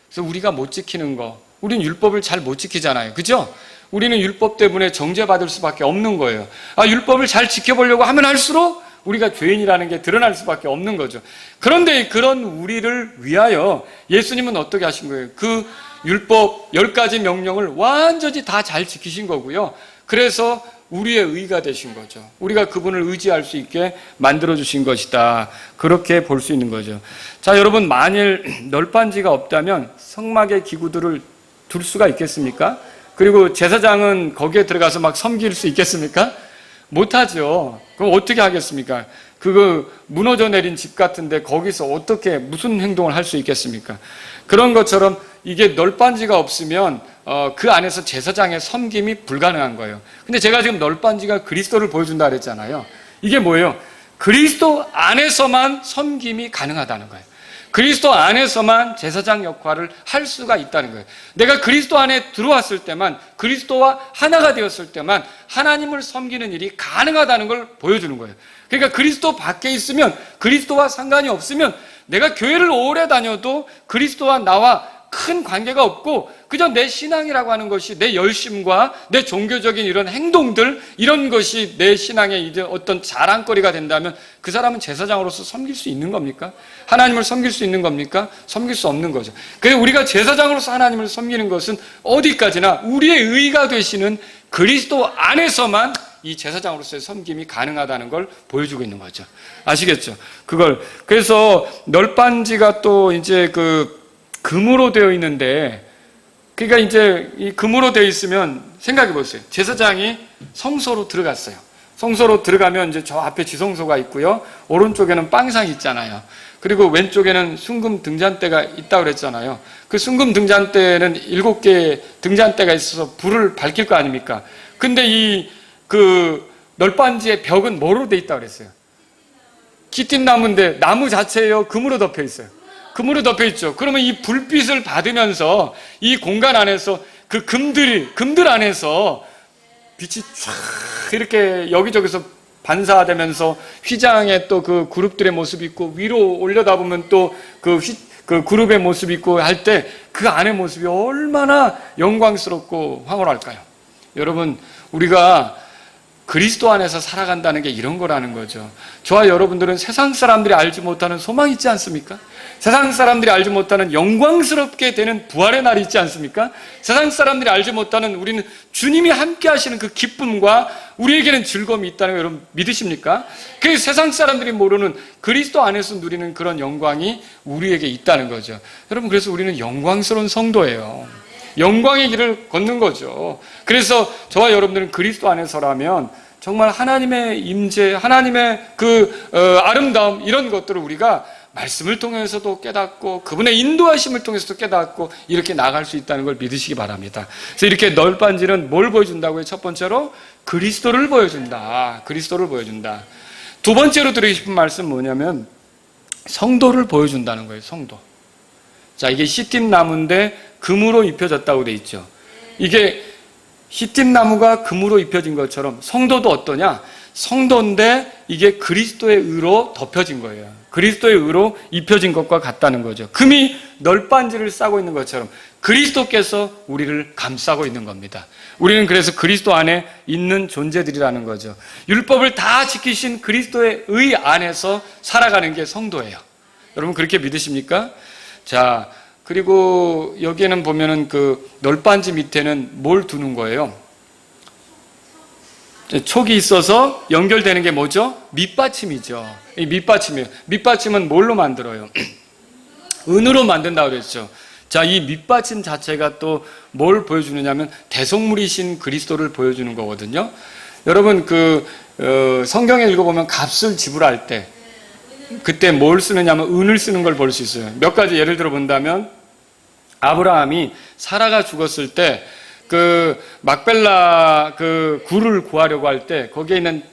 그래서 우리가 못 지키는 거, 우리는 율법을 잘 못 지키잖아요. 그죠? 우리는 율법 때문에 정죄받을 수밖에 없는 거예요. 율법을 잘 지켜보려고 하면 할수록 우리가 죄인이라는 게 드러날 수밖에 없는 거죠. 그런데 그런 우리를 위하여 예수님은 어떻게 하신 거예요? 그 율법 10가지 명령을 완전히 다 잘 지키신 거고요. 그래서 우리의 의가 되신 거죠. 우리가 그분을 의지할 수 있게 만들어주신 것이다. 그렇게 볼 수 있는 거죠. 자, 여러분, 만일 널빤지가 없다면 성막의 기구들을 둘 수가 있겠습니까? 그리고 제사장은 거기에 들어가서 막 섬길 수 있겠습니까? 못하죠. 그럼 어떻게 하겠습니까? 그거 무너져 내린 집 같은데 거기서 어떻게 무슨 행동을 할 수 있겠습니까? 그런 것처럼 이게 널빤지가 없으면 그 안에서 제사장의 섬김이 불가능한 거예요. 근데 제가 지금 널빤지가 그리스도를 보여준다 그랬잖아요. 이게 뭐예요? 그리스도 안에서만 섬김이 가능하다는 거예요. 그리스도 안에서만 제사장 역할을 할 수가 있다는 거예요. 내가 그리스도 안에 들어왔을 때만, 그리스도와 하나가 되었을 때만 하나님을 섬기는 일이 가능하다는 걸 보여주는 거예요. 그러니까 그리스도 밖에 있으면, 그리스도와 상관이 없으면 내가 교회를 오래 다녀도 그리스도와 나와 큰 관계가 없고 그저 내 신앙이라고 하는 것이 내 열심과 내 종교적인 이런 행동들, 이런 것이 내 신앙의 이제 어떤 자랑거리가 된다면 그 사람은 제사장으로서 섬길 수 있는 겁니까? 하나님을 섬길 수 있는 겁니까? 섬길 수 없는 거죠. 그래서 우리가 제사장으로서 하나님을 섬기는 것은 어디까지나 우리의 의가 되시는 그리스도 안에서만 이 제사장으로서의 섬김이 가능하다는 걸 보여주고 있는 거죠. 아시겠죠? 그걸. 그래서 널빤지가 또 이제 금으로 되어 있는데, 그러니까 이제 이 금으로 되어 있으면 생각해 보세요. 제사장이 성소로 들어갔어요. 성소로 들어가면 이제 저 앞에 지성소가 있고요. 오른쪽에는 빵상이 있잖아요. 그리고 왼쪽에는 순금 등잔대가 있다고 그랬잖아요. 그 순금 등잔대는 7개의 등잔대가 있어서 불을 밝힐 거 아닙니까? 근데 널빤지의 벽은 뭐로 되어 있다고 그랬어요? 기띔나무인데 나무 자체예요? 금으로 덮여 있어요. 금으로 덮여 있죠. 그러면 이 불빛을 받으면서 이 공간 안에서 그 금들 안에서 빛이 쫙 이렇게 여기저기서 반사되면서 휘장에 또 그 그룹들의 모습이 있고 위로 올려다보면 또 그 그룹의 모습 있고 할 때 그 안의 모습이 얼마나 영광스럽고 황홀할까요? 여러분, 우리가 그리스도 안에서 살아간다는 게 이런 거라는 거죠. 저와 여러분들은 세상 사람들이 알지 못하는 소망이 있지 않습니까? 세상 사람들이 알지 못하는 영광스럽게 되는 부활의 날이 있지 않습니까? 세상 사람들이 알지 못하는 우리는 주님이 함께 하시는 그 기쁨과 우리에게는 즐거움이 있다는 거 여러분 믿으십니까? 그 세상 사람들이 모르는 그리스도 안에서 누리는 그런 영광이 우리에게 있다는 거죠. 여러분, 그래서 우리는 영광스러운 성도예요. 영광의 길을 걷는 거죠. 그래서 저와 여러분들은 그리스도 안에서라면 정말 하나님의 임재, 하나님의 아름다움, 이런 것들을 우리가 말씀을 통해서도 깨닫고 그분의 인도하심을 통해서도 깨닫고 이렇게 나갈 수 있다는 걸 믿으시기 바랍니다. 그래서 이렇게 널빤지는 뭘 보여준다고요? 첫 번째로 그리스도를 보여준다. 그리스도를 보여준다. 두 번째로 드리고 싶은 말씀은 뭐냐면 성도를 보여준다는 거예요. 성도. 자, 이게 시팀나무인데 금으로 입혀졌다고 돼 있죠. 이게 시팀나무가 금으로 입혀진 것처럼 성도도 어떠냐? 성도인데 이게 그리스도의 의로 덮여진 거예요. 그리스도의 의로 입혀진 것과 같다는 거죠. 금이 널빤지를 싸고 있는 것처럼 그리스도께서 우리를 감싸고 있는 겁니다. 우리는 그래서 그리스도 안에 있는 존재들이라는 거죠. 율법을 다 지키신 그리스도의 의 안에서 살아가는 게 성도예요. 여러분, 그렇게 믿으십니까? 자, 그리고 여기에는 보면은 그 널빤지 밑에는 뭘 두는 거예요? 촉이 있어서 연결되는 게 뭐죠? 밑받침이죠. 이 밑받침이에요. 밑받침은 뭘로 만들어요? 은으로 만든다고 그랬죠. 자, 이 밑받침 자체가 또 뭘 보여주느냐면 대속물이신 그리스도를 보여주는 거거든요. 여러분, 성경에 읽어보면 값을 지불할 때 그때 뭘 쓰느냐면 은을 쓰는 걸 볼 수 있어요. 몇 가지 예를 들어 본다면 아브라함이 사라가 죽었을 때 막벨라 굴을 구하려고 할 때 거기에 있는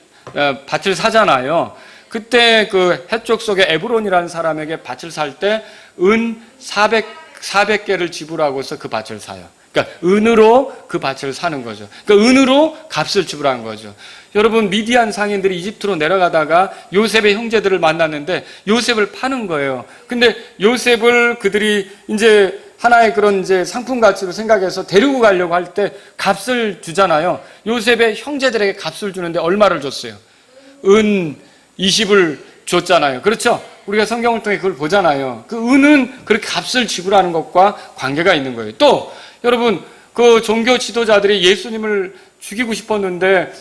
밭을 사잖아요. 그때 해쪽 속에 에브론이라는 사람에게 밭을 살 때 은 400개를 지불하고서 그 밭을 사요. 그러니까 은으로 그 밭을 사는 거죠. 그러니까 은으로 값을 지불한 거죠. 여러분, 미디안 상인들이 이집트로 내려가다가 요셉의 형제들을 만났는데 요셉을 파는 거예요. 근데 요셉을 그들이 이제 하나의 그런 이제 상품 가치로 생각해서 데리고 가려고 할 때 값을 주잖아요. 요셉의 형제들에게 값을 주는데 얼마를 줬어요? 은 20을 줬잖아요. 그렇죠? 우리가 성경을 통해 그걸 보잖아요. 그 은은 그렇게 값을 지불하는 것과 관계가 있는 거예요. 또 여러분, 그 종교 지도자들이 예수님을 죽이고 싶었는데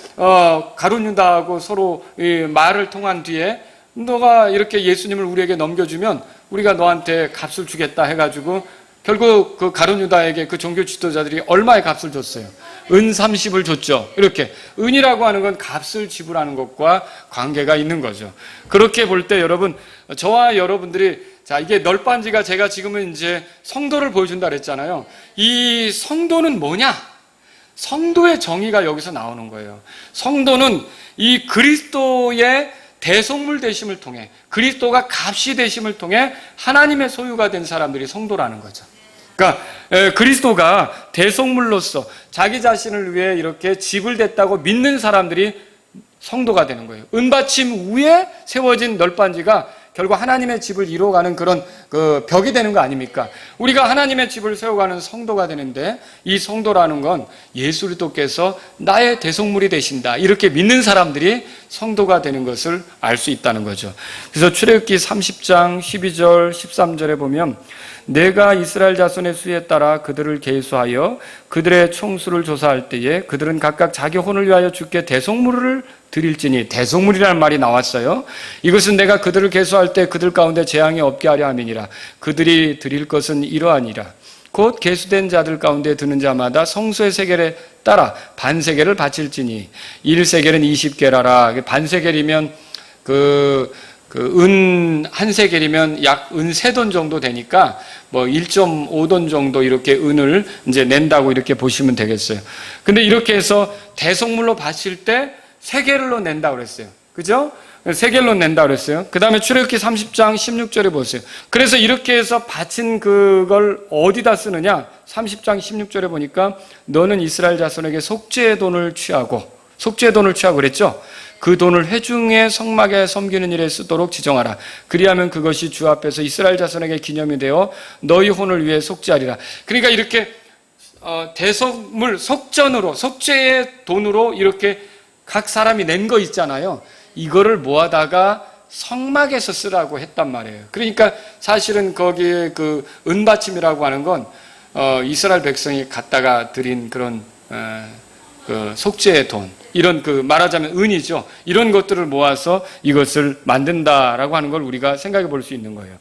가룟 유다하고 서로 말을 통한 뒤에 너가 이렇게 예수님을 우리에게 넘겨주면 우리가 너한테 값을 주겠다 해가지고 결국 그 가룟 유다에게 그 종교 지도자들이 얼마의 값을 줬어요? 은 30을 줬죠. 이렇게 은이라고 하는 건 값을 지불하는 것과 관계가 있는 거죠. 그렇게 볼 때 여러분, 저와 여러분들이 자, 이게 널빤지가 제가 지금은 이제 성도를 보여준다 그랬잖아요. 이 성도는 뭐냐? 성도의 정의가 여기서 나오는 거예요. 성도는 이 그리스도의 대속물 되심을 통해, 그리스도가 값이 되심을 통해 하나님의 소유가 된 사람들이 성도라는 거죠. 그러니까 그리스도가 대속물로서 자기 자신을 위해 이렇게 지불됐다고 믿는 사람들이 성도가 되는 거예요. 은받침 위에 세워진 널빤지가 결국 하나님의 집을 이루어가는 그런 벽이 되는 거 아닙니까? 우리가 하나님의 집을 세워가는 성도가 되는데 이 성도라는 건 예수 그리스도께서 나의 대속물이 되신다, 이렇게 믿는 사람들이 성도가 되는 것을 알 수 있다는 거죠. 그래서 출애굽기 30장 12절 13절에 보면 내가 이스라엘 자손의 수에 따라 그들을 계수하여 그들의 총수를 조사할 때에 그들은 각각 자기 혼을 위하여 주께 대속물을 드릴지니, 대속물이라는 말이 나왔어요. 이것은 내가 그들을 계수할 때 그들 가운데 재앙이 없게 하려 함이니라. 그들이 드릴 것은 이러하니라. 곧 계수된 자들 가운데 드는 자마다 성소의 세겔에 따라 반세겔을 바칠지니 1세겔은 20게라라. 반세겔이면 은 한 세겔이면 약 은 3돈 정도 되니까 1.5돈 정도 이렇게 은을 이제 낸다고 이렇게 보시면 되겠어요. 근데 이렇게 해서 대속물로 바칠 때 세겔로 낸다고 그랬어요. 그죠? 세겔로 낸다고 그랬어요. 그 다음에 출애굽기 30장 16절에 보세요. 그래서 이렇게 해서 바친 그걸 어디다 쓰느냐? 30장 16절에 보니까 너는 이스라엘 자손에게 속죄의 돈을 취하고, 속죄의 돈을 취하고 그랬죠. 그 돈을 회중의 성막에 섬기는 일에 쓰도록 지정하라. 그리하면 그것이 주 앞에서 이스라엘 자손에게 기념이 되어 너희 혼을 위해 속죄하리라. 그러니까 이렇게 대속물 속전으로, 속죄의 돈으로 이렇게 각 사람이 낸 거 있잖아요. 이거를 모아다가 성막에서 쓰라고 했단 말이에요. 그러니까 사실은 거기에 그 은받침이라고 하는 건 이스라엘 백성이 갖다가 드린 그런 그 속죄의 돈, 이런 그 말하자면 은이죠. 이런 것들을 모아서 이것을 만든다라고 하는 걸 우리가 생각해 볼 수 있는 거예요.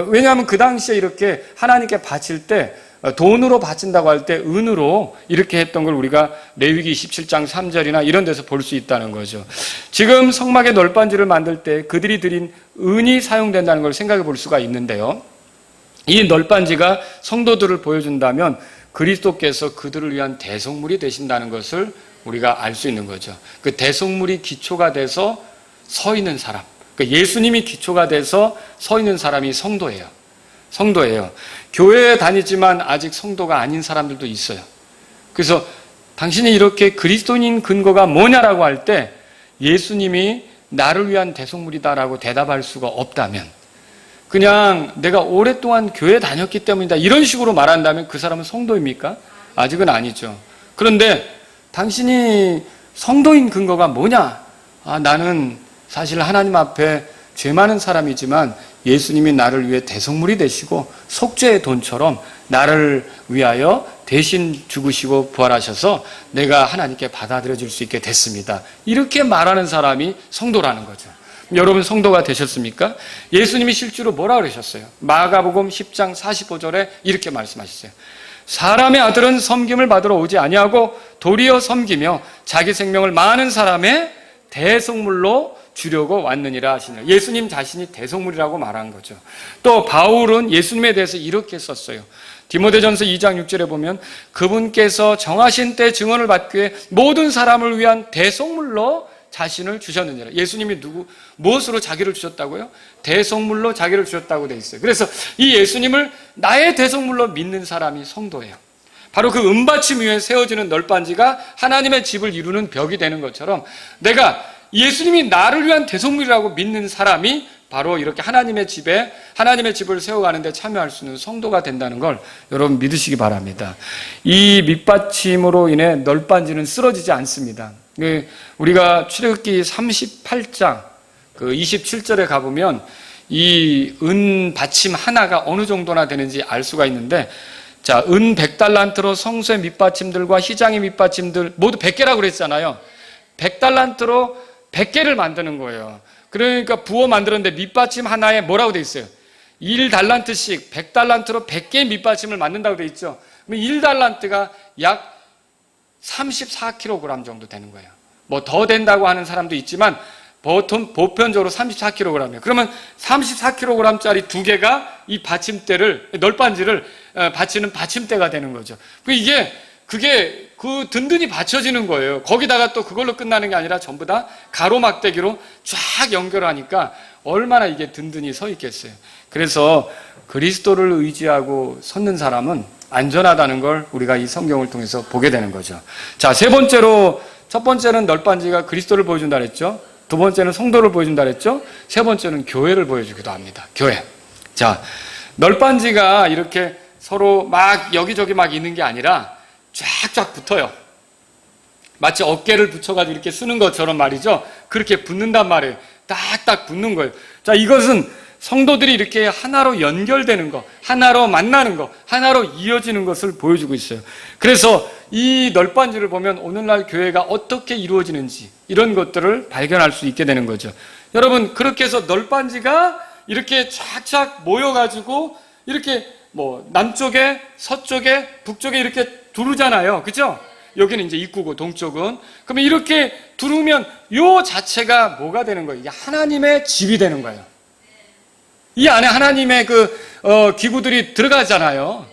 왜냐하면 그 당시에 이렇게 하나님께 바칠 때 돈으로 바친다고 할 때 은으로 이렇게 했던 걸 우리가 레위기 27장 3절이나 이런 데서 볼 수 있다는 거죠. 지금 성막의 널빤지를 만들 때 그들이 드린 은이 사용된다는 걸 생각해 볼 수가 있는데요. 이 널빤지가 성도들을 보여준다면 그리스도께서 그들을 위한 대속물이 되신다는 것을 우리가 알 수 있는 거죠. 그 대속물이 기초가 돼서 서 있는 사람, 그러니까 예수님이 기초가 돼서 서 있는 사람이 성도예요. 성도예요. 교회에 다니지만 아직 성도가 아닌 사람들도 있어요. 그래서 당신이 이렇게 그리스도인 근거가 뭐냐라고 할 때 예수님이 나를 위한 대속물이다라고 대답할 수가 없다면, 그냥 내가 오랫동안 교회 다녔기 때문이다 이런 식으로 말한다면 그 사람은 성도입니까? 아직은 아니죠. 그런데 당신이 성도인 근거가 뭐냐? 나는 사실 하나님 앞에 죄 많은 사람이지만 예수님이 나를 위해 대속물이 되시고 속죄의 돈처럼 나를 위하여 대신 죽으시고 부활하셔서 내가 하나님께 받아들여질 수 있게 됐습니다. 이렇게 말하는 사람이 성도라는 거죠. 여러분 성도가 되셨습니까? 예수님이 실제로 뭐라 그러셨어요? 마가복음 10장 45절에 이렇게 말씀하셨어요. 사람의 아들은 섬김을 받으러 오지 아니하고 도리어 섬기며 자기 생명을 많은 사람의 대속물로 주려고 왔느니라 하시니라. 예수님 자신이 대속물이라고 말한 거죠. 또 바울은 예수님에 대해서 이렇게 썼어요. 디모데전서 2장 6절에 보면 그분께서 정하신 때 증언을 받기 위해 모든 사람을 위한 대속물로 자신을 주셨느니라. 예수님이 무엇으로 자기를 주셨다고요? 대속물로 자기를 주셨다고 돼 있어요. 그래서 이 예수님을 나의 대속물로 믿는 사람이 성도예요. 바로 그 은받침 위에 세워지는 널빤지가 하나님의 집을 이루는 벽이 되는 것처럼 내가 예수님이 나를 위한 대속물이라고 믿는 사람이 바로 이렇게 하나님의 집을 세워가는 데 참여할 수 있는 성도가 된다는 걸 여러분 믿으시기 바랍니다. 이 밑받침으로 인해 널빤지는 쓰러지지 않습니다. 우리가 출애굽기 38장 27절에 가보면 이 은 받침 하나가 어느 정도나 되는지 알 수가 있는데, 자, 은 100달란트로 성소의 밑받침들과 휘장의 밑받침들 모두 100개라고 그랬잖아요. 100달란트로 100개를 만드는 거예요. 그러니까 부어 만들었는데 밑받침 하나에 뭐라고 돼 있어요? 1달란트씩 100달란트로 100개의 밑받침을 만든다고 돼 있죠. 그럼 1달란트가 약 34kg 정도 되는 거예요. 뭐 더 된다고 하는 사람도 있지만 보편적으로 34kg이에요. 그러면 34kg짜리 두 개가 이 받침대를, 널빤지를 받치는 받침대가 되는 거죠. 그게 든든히 받쳐지는 거예요. 거기다가 또 그걸로 끝나는 게 아니라 전부 다 가로막대기로 쫙 연결하니까 얼마나 이게 든든히 서 있겠어요. 그래서 그리스도를 의지하고 섰는 사람은 안전하다는 걸 우리가 이 성경을 통해서 보게 되는 거죠. 자, 첫 번째는 널빤지가 그리스도를 보여준다 그랬죠. 두 번째는 성도를 보여준다 그랬죠. 세 번째는 교회를 보여주기도 합니다. 교회. 자, 널빤지가 이렇게 서로 막 여기저기 막 있는 게 아니라 쫙쫙 붙어요. 마치 어깨를 붙여가지고 이렇게 쓰는 것처럼 말이죠. 그렇게 붙는단 말이에요. 딱딱 붙는 거예요. 자, 이것은 성도들이 이렇게 하나로 연결되는 것, 하나로 만나는 것, 하나로 이어지는 것을 보여주고 있어요. 그래서 이 널빤지를 보면 오늘날 교회가 어떻게 이루어지는지 이런 것들을 발견할 수 있게 되는 거죠. 여러분, 그렇게 해서 널빤지가 이렇게 쫙쫙 모여가지고 이렇게 뭐 남쪽에, 서쪽에, 북쪽에 이렇게 두르잖아요. 그죠? 여기는 이제 입구고 동쪽은. 그러면 이렇게 두르면 요 자체가 뭐가 되는 거예요? 이게 하나님의 집이 되는 거예요. 이 안에 하나님의 기구들이 들어가잖아요.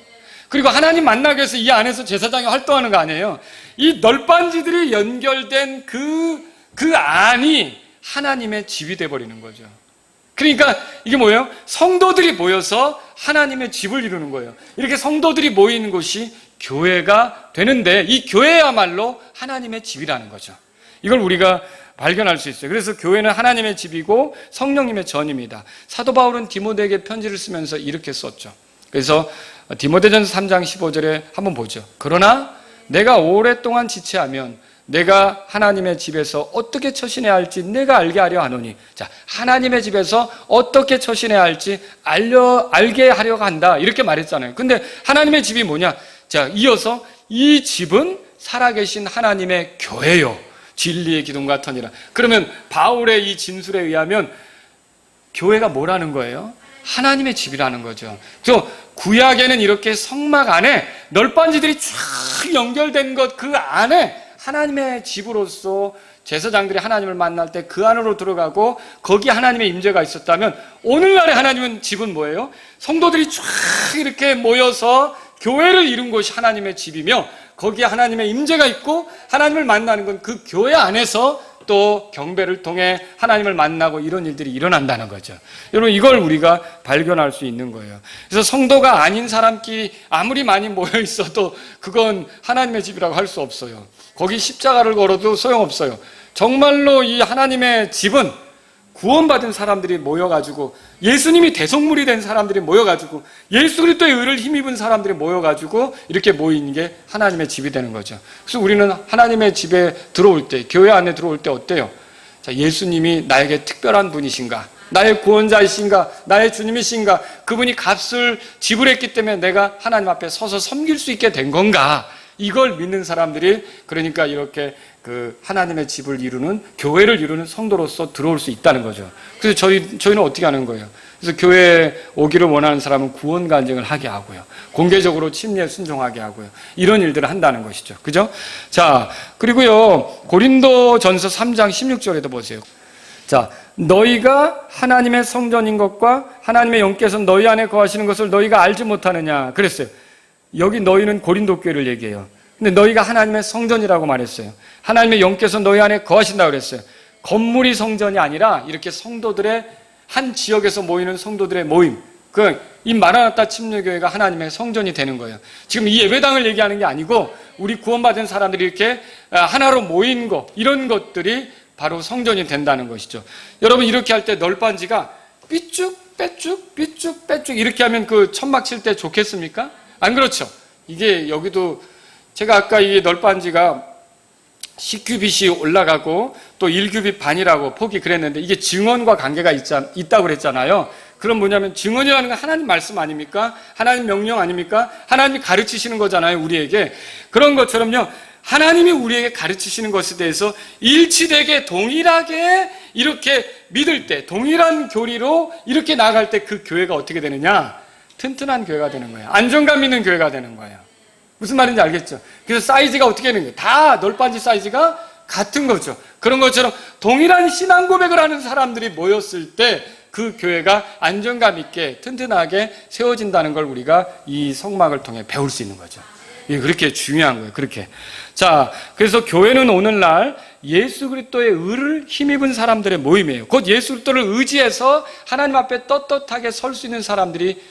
그리고 하나님 만나기 위해서 이 안에서 제사장이 활동하는 거 아니에요. 이 널빤지들이 연결된 그 안이 하나님의 집이 돼버리는 거죠. 그러니까 이게 뭐예요? 성도들이 모여서 하나님의 집을 이루는 거예요. 이렇게 성도들이 모이는 곳이 교회가 되는데 이 교회야말로 하나님의 집이라는 거죠. 이걸 우리가 발견할 수 있어요. 그래서 교회는 하나님의 집이고 성령님의 전입니다. 사도 바울은 디모데에게 편지를 쓰면서 이렇게 썼죠. 그래서 디모데전서 3장 15절에 한번 보죠. 그러나 내가 오랫동안 지체하면 내가 하나님의 집에서 어떻게 처신해야 할지 내가 알게 하려 하노니. 자, 하나님의 집에서 어떻게 처신해야 할지 알게 하려고 한다. 이렇게 말했잖아요. 근데 하나님의 집이 뭐냐? 자, 이어서 이 집은 살아계신 하나님의 교회요. 진리의 기둥과 터니라. 그러면 바울의 이 진술에 의하면 교회가 뭐라는 거예요? 하나님의 집이라는 거죠. 저 구약에는 이렇게 성막 안에 널빤지들이 쫙 연결된 것 그 안에 하나님의 집으로서 제사장들이 하나님을 만날 때 그 안으로 들어가고 거기에 하나님의 임재가 있었다면 오늘날의 하나님은 집은 뭐예요? 성도들이 쫙 이렇게 모여서 교회를 이룬 곳이 하나님의 집이며 거기에 하나님의 임재가 있고 하나님을 만나는 건 그 교회 안에서 또 경배를 통해 하나님을 만나고 이런 일들이 일어난다는 거죠. 여러분 이걸 우리가 발견할 수 있는 거예요. 그래서 성도가 아닌 사람끼리 아무리 많이 모여 있어도 그건 하나님의 집이라고 할 수 없어요. 거기 십자가를 걸어도 소용없어요. 정말로 이 하나님의 집은 구원받은 사람들이 모여가지고 예수님이 대속물이 된 사람들이 모여가지고 예수 그리스도의 의를 힘입은 사람들이 모여가지고 이렇게 모이는 게 하나님의 집이 되는 거죠. 그래서 우리는 하나님의 집에 들어올 때, 교회 안에 들어올 때 어때요? 자, 예수님이 나에게 특별한 분이신가? 나의 구원자이신가? 나의 주님이신가? 그분이 값을 지불했기 때문에 내가 하나님 앞에 서서 섬길 수 있게 된 건가? 이걸 믿는 사람들이 그러니까 이렇게 그 하나님의 집을 이루는 교회를 이루는 성도로서 들어올 수 있다는 거죠. 그래서 저희는 어떻게 하는 거예요? 그래서 교회에 오기를 원하는 사람은 구원 간증을 하게 하고요. 공개적으로 침례 순종하게 하고요. 이런 일들을 한다는 것이죠. 그죠? 자, 그리고요. 고린도전서 3장 16절에도 보세요. 자, 너희가 하나님의 성전인 것과 하나님의 영께서 너희 안에 거하시는 것을 너희가 알지 못하느냐 그랬어요. 여기 너희는 고린도 교회를 얘기해요. 근데 너희가 하나님의 성전이라고 말했어요. 하나님의 영께서 너희 안에 거하신다고 그랬어요. 건물이 성전이 아니라 이렇게 성도들의 한 지역에서 모이는 성도들의 모임. 이 마라나타 침례교회가 하나님의 성전이 되는 거예요. 지금 이 예배당을 얘기하는 게 아니고 우리 구원받은 사람들이 이렇게 하나로 모인 것, 이런 것들이 바로 성전이 된다는 것이죠. 여러분 이렇게 할 때 널빤지가 삐쭉 빼쭉 삐쭉 빼쭉 이렇게 하면 그 천막 칠 때 좋겠습니까? 안 그렇죠. 이게 여기도 제가 아까 이 널빤지가 10규빗이 올라가고 또 1규빗 반이라고 폭이 그랬는데 이게 증언과 관계가 있다고 그랬잖아요. 그럼 뭐냐면 증언이라는 건 하나님 말씀 아닙니까? 하나님 명령 아닙니까? 하나님이 가르치시는 거잖아요, 우리에게. 그런 것처럼요. 하나님이 우리에게 가르치시는 것에 대해서 일치되게 동일하게 이렇게 믿을 때 동일한 교리로 이렇게 나아갈 때 그 교회가 어떻게 되느냐? 튼튼한 교회가 되는 거예요. 안정감 있는 교회가 되는 거예요. 무슨 말인지 알겠죠? 그래서 사이즈가 어떻게 되는 거예요? 다 널빤지 사이즈가 같은 거죠. 그런 것처럼 동일한 신앙 고백을 하는 사람들이 모였을 때 그 교회가 안정감 있게 튼튼하게 세워진다는 걸 우리가 이 성막을 통해 배울 수 있는 거죠. 이게 그렇게 중요한 거예요. 그렇게. 자, 그래서 교회는 오늘날 예수 그리스도의 의를 힘입은 사람들의 모임이에요. 곧 예수 그리스도를 의지해서 하나님 앞에 떳떳하게 설 수 있는 사람들이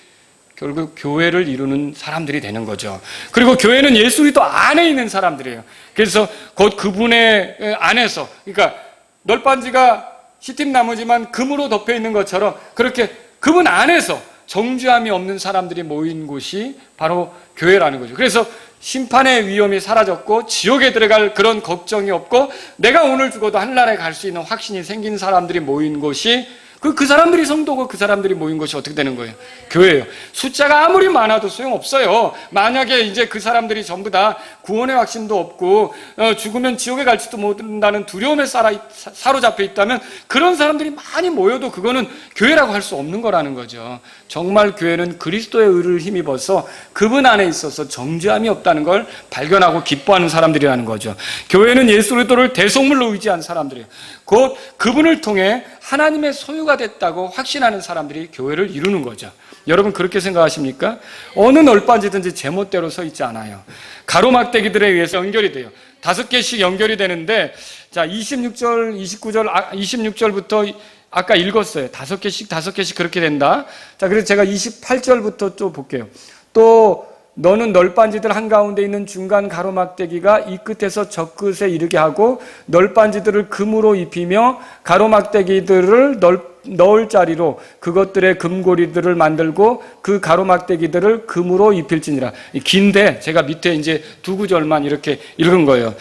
결국 교회를 이루는 사람들이 되는 거죠. 그리고 교회는 예수 그리스도 안에 있는 사람들이에요. 그래서 곧 그분의 안에서, 그러니까 널빤지가 시팀나무지만 금으로 덮여 있는 것처럼 그렇게 그분 안에서 정죄함이 없는 사람들이 모인 곳이 바로 교회라는 거죠. 그래서 심판의 위험이 사라졌고 지옥에 들어갈 그런 걱정이 없고 내가 오늘 죽어도 하늘나라에 갈 수 있는 확신이 생긴 사람들이 모인 곳이 그 사람들이 성도고 그 사람들이 모인 것이 어떻게 되는 거예요? 교회예요. 숫자가 아무리 많아도 소용없어요. 만약에 이제 그 사람들이 전부 다 구원의 확신도 없고 죽으면 지옥에 갈지도 모른다는 두려움에 사로잡혀 있다면 그런 사람들이 많이 모여도 그거는 교회라고 할 수 없는 거라는 거죠. 정말 교회는 그리스도의 의를 힘입어서 그분 안에 있어서 정죄함이 없다는 걸 발견하고 기뻐하는 사람들이라는 거죠. 교회는 예수 그리스도를 대속물로 의지한 사람들이에요. 곧 그분을 통해 하나님의 소유가 됐다고 확신하는 사람들이 교회를 이루는 거죠. 여러분 그렇게 생각하십니까? 어느 널빤지든지 제멋대로 서 있지 않아요. 가로막대기들에 의해서 연결이 돼요. 5개씩 연결이 되는데 자 26절, 29절, 26절부터 아까 읽었어요. 5개씩 그렇게 된다. 자 그래서 제가 28절부터 좀 볼게요. 또 너는 널빤지들 한가운데 있는 중간 가로막대기가 이 끝에서 저 끝에 이르게 하고 널빤지들을 금으로 입히며 가로막대기들을 넣을 자리로 그것들의 금고리들을 만들고 그 가로막대기들을 금으로 입힐지니라. 긴데 제가 밑에 이제 두 구절만 이렇게 읽은 거예요.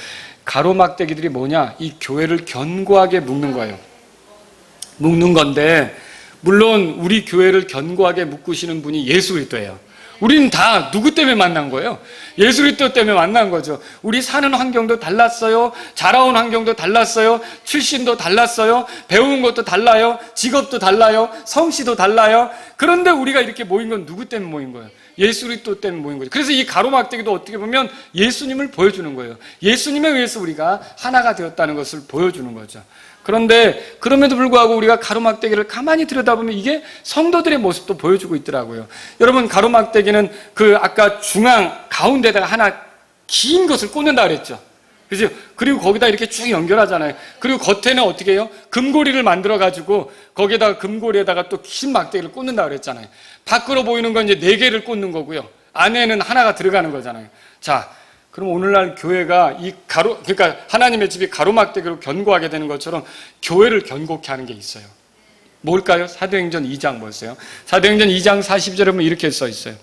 가로막대기들이 뭐냐? 이 교회를 견고하게 묶는 거예요. 묶는 건데, 물론 우리 교회를 견고하게 묶으시는 분이 예수 그리스도예요. 우리는 다 누구 때문에 만난 거예요? 예수 그리스도 때문에 만난 거죠. 우리 사는 환경도 달랐어요. 자라온 환경도 달랐어요. 출신도 달랐어요. 배운 것도 달라요. 직업도 달라요. 성씨도 달라요. 그런데 우리가 이렇게 모인 건 누구 때문에 모인 거예요? 예수 그리스도 때문에 모인 거죠. 그래서 이 가로막대기도 어떻게 보면 예수님을 보여주는 거예요. 예수님에 의해서 우리가 하나가 되었다는 것을 보여주는 거죠. 그런데 그럼에도 불구하고 우리가 가로막대기를 가만히 들여다보면 이게 성도들의 모습도 보여주고 있더라고요. 여러분, 가로막대기는 그 아까 중앙 가운데다가 하나 긴 것을 꽂는다 그랬죠. 그죠? 그리고 거기다 이렇게 쭉 연결하잖아요. 그리고 겉에는 어떻게 해요? 금고리를 만들어 가지고 거기에다가 금고리에다가 또 긴 막대기를 꽂는다 그랬잖아요. 밖으로 보이는 건 이제 4개를 꽂는 거고요. 안에는 하나가 들어가는 거잖아요. 자, 그럼 오늘날 교회가 그러니까 하나님의 집이 가로막대기로 견고하게 되는 것처럼 교회를 견고케 하는 게 있어요. 뭘까요? 사도행전 2장 뭐였어요? 사도행전 2장 40절에 보면 이렇게 써 있어요.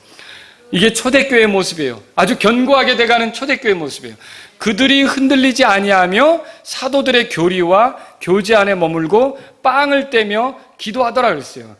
이게 초대교회의 모습이에요. 아주 견고하게 돼가는 초대교회의 모습이에요. 그들이 흔들리지 아니하며 사도들의 교리와 교제 안에 머물고 빵을 떼며 기도하더라 그랬어요.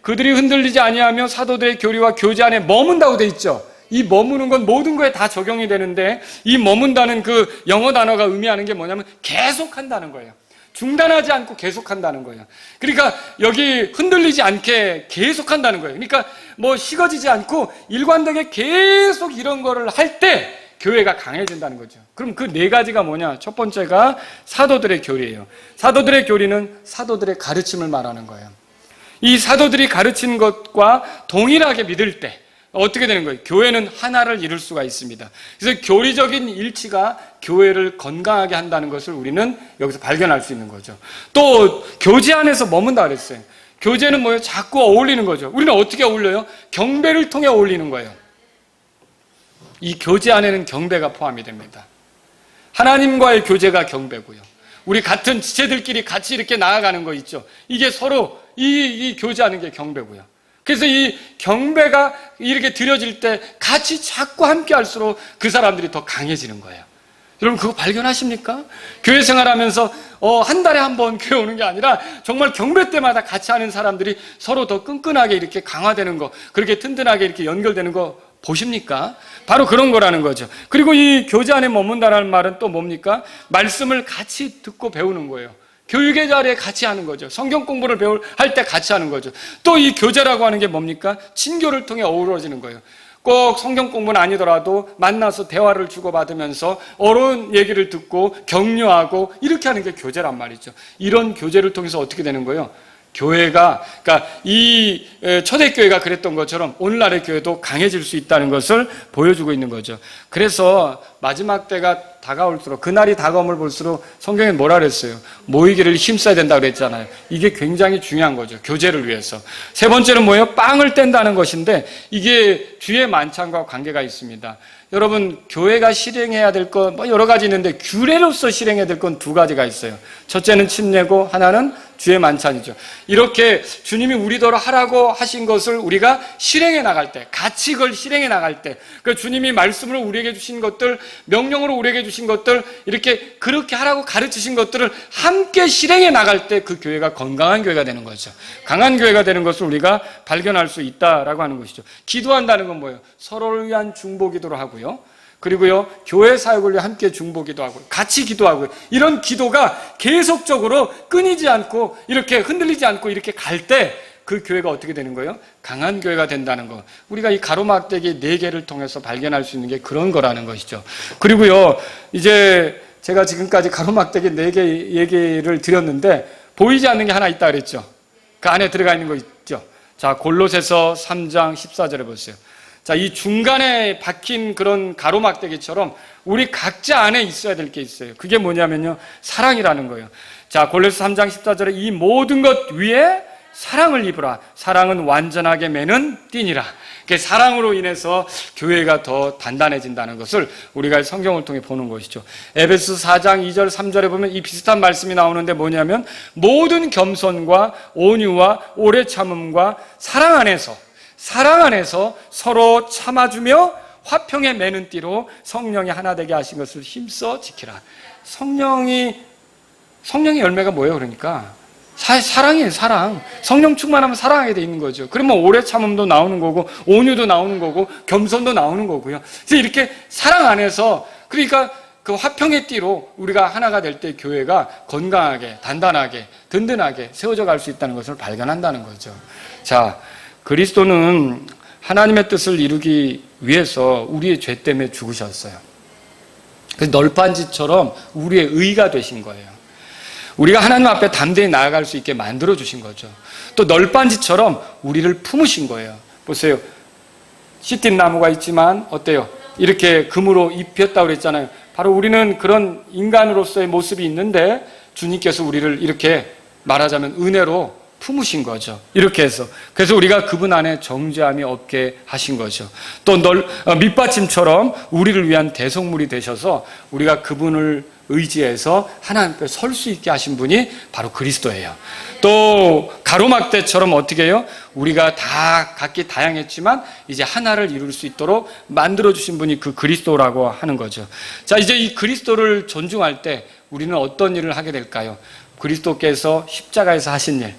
그들이 흔들리지 아니하며 사도들의 교리와 교제 안에 머문다고 돼 있죠. 이 머무는 건 모든 거에 다 적용이 되는데, 이 머문다는 그 영어 단어가 의미하는 게 뭐냐면 계속한다는 거예요. 중단하지 않고 계속한다는 거예요. 그러니까 여기 흔들리지 않게 계속한다는 거예요. 그러니까 뭐 식어지지 않고 일관되게 계속 이런 거를 할 때 교회가 강해진다는 거죠. 그럼 그 4가지가 뭐냐? 첫 번째가 사도들의 교리예요. 사도들의 교리는 사도들의 가르침을 말하는 거예요. 이 사도들이 가르친 것과 동일하게 믿을 때 어떻게 되는 거예요? 교회는 하나를 이룰 수가 있습니다. 그래서 교리적인 일치가 교회를 건강하게 한다는 것을 우리는 여기서 발견할 수 있는 거죠. 또 교제 안에서 머문다 그랬어요. 교제는 뭐예요? 자꾸 어울리는 거죠. 우리는 어떻게 어울려요? 경배를 통해 어울리는 거예요. 이 교제 안에는 경배가 포함이 됩니다. 하나님과의 교제가 경배고요. 우리 같은 지체들끼리 같이 이렇게 나아가는 거 있죠. 이게 서로 이 교제하는 게 경배고요. 그래서 이 경배가 이렇게 드려질 때 같이 자꾸 함께 할수록 그 사람들이 더 강해지는 거예요. 여러분, 그거 발견하십니까? 교회 생활하면서 한 달에 한 번 교회 오는 게 아니라 정말 경배 때마다 같이 하는 사람들이 서로 더 끈끈하게 이렇게 강화되는 거, 그렇게 든든하게 이렇게 연결되는 거 보십니까? 바로 그런 거라는 거죠. 그리고 이 교제 안에 머문다라는 말은 또 뭡니까? 말씀을 같이 듣고 배우는 거예요. 교육의 자리에 같이 하는 거죠. 성경 공부를 할 때 같이 하는 거죠. 또 이 교제라고 하는 게 뭡니까? 친교를 통해 어우러지는 거예요. 꼭 성경 공부는 아니더라도 만나서 대화를 주고받으면서 어려운 얘기를 듣고 격려하고 이렇게 하는 게 교제란 말이죠. 이런 교제를 통해서 어떻게 되는 거예요? 교회가, 그러니까 이 초대교회가 그랬던 것처럼 오늘날의 교회도 강해질 수 있다는 것을 보여주고 있는 거죠. 그래서 마지막 때가 다가올수록, 그날이 다가옴을 볼수록 성경에 뭐라 그랬어요? 모이기를 힘써야 된다고 그랬잖아요. 이게 굉장히 중요한 거죠. 교제를 위해서. 세 번째는 뭐예요? 빵을 뗀다는 것인데, 이게 주의 만찬과 관계가 있습니다. 여러분, 교회가 실행해야 될 것 여러 가지 있는데 규례로서 실행해야 될 건 2가지가 있어요. 첫째는 침례고 하나는 주의 만찬이죠. 이렇게 주님이 우리더러 하라고 하신 것을 우리가 실행해 나갈 때, 같이 그걸 실행해 나갈 때, 그 주님이 말씀으로 우리에게 주신 것들, 명령으로 우리에게 주신 것들, 이렇게 그렇게 하라고 가르치신 것들을 함께 실행해 나갈 때 그 교회가 건강한 교회가 되는 거죠. 강한 교회가 되는 것을 우리가 발견할 수 있다라고 하는 것이죠. 기도한다는 건 뭐예요? 서로를 위한 중보기도를 하고요. 그리고요, 교회 사역을 위해 함께 중보기도 하고 같이 기도하고, 이런 기도가 계속적으로 끊이지 않고 이렇게 흔들리지 않고 이렇게 갈 때 그 교회가 어떻게 되는 거예요? 강한 교회가 된다는 거. 우리가 이 가로막대기 4개를 통해서 발견할 수 있는 게 그런 거라는 것이죠. 그리고요, 이제 제가 지금까지 가로막대기 4개 얘기를 드렸는데 보이지 않는 게 하나 있다 그랬죠. 그 안에 들어가 있는 거 있죠. 자, 골로새서 3장 14절에 보세요. 자, 이 중간에 박힌 그런 가로막대기처럼 우리 각자 안에 있어야 될 게 있어요. 그게 뭐냐면요, 사랑이라는 거예요. 자, 골로새 3장 14절에 이 모든 것 위에 사랑을 입으라. 사랑은 완전하게 매는 띠니라. 사랑으로 인해서 교회가 더 단단해진다는 것을 우리가 성경을 통해 보는 것이죠. 에베소 4장 2절 3절에 보면 이 비슷한 말씀이 나오는데 뭐냐면 모든 겸손과 온유와 오래 참음과 사랑 안에서 서로 참아주며 화평에 매는 띠로 성령이 하나 되게 하신 것을 힘써 지키라. 성령의 열매가 뭐예요? 그러니까 사랑이에요. 사랑. 성령 충만하면 사랑하게 돼 있는 거죠. 그러면 오래 참음도 나오는 거고 온유도 나오는 거고 겸손도 나오는 거고요. 그래서 이렇게 사랑 안에서, 그러니까 그 화평의 띠로 우리가 하나가 될 때 교회가 건강하게 단단하게 든든하게 세워져 갈 수 있다는 것을 발견한다는 거죠. 자, 그리스도는 하나님의 뜻을 이루기 위해서 우리의 죄 때문에 죽으셨어요. 그래서 널빤지처럼 우리의 의가 되신 거예요. 우리가 하나님 앞에 담대히 나아갈 수 있게 만들어 주신 거죠. 또 널빤지처럼 우리를 품으신 거예요. 보세요. 시띠 나무가 있지만 어때요? 이렇게 금으로 입혔다고 그랬잖아요. 바로 우리는 그런 인간으로서의 모습이 있는데 주님께서 우리를 이렇게 말하자면 은혜로 품으신 거죠. 이렇게 해서. 그래서 우리가 그분 안에 정죄함이 없게 하신 거죠. 또 밑받침처럼 우리를 위한 대속물이 되셔서 우리가 그분을 의지해서 하나님 앞에 설 수 있게 하신 분이 바로 그리스도예요. 또 가로막대처럼 어떻게 해요? 우리가 다 각기 다양했지만 이제 하나를 이룰 수 있도록 만들어주신 분이 그 그리스도라고 하는 거죠. 자, 이제 이 그리스도를 존중할 때 우리는 어떤 일을 하게 될까요? 그리스도께서 십자가에서 하신 일,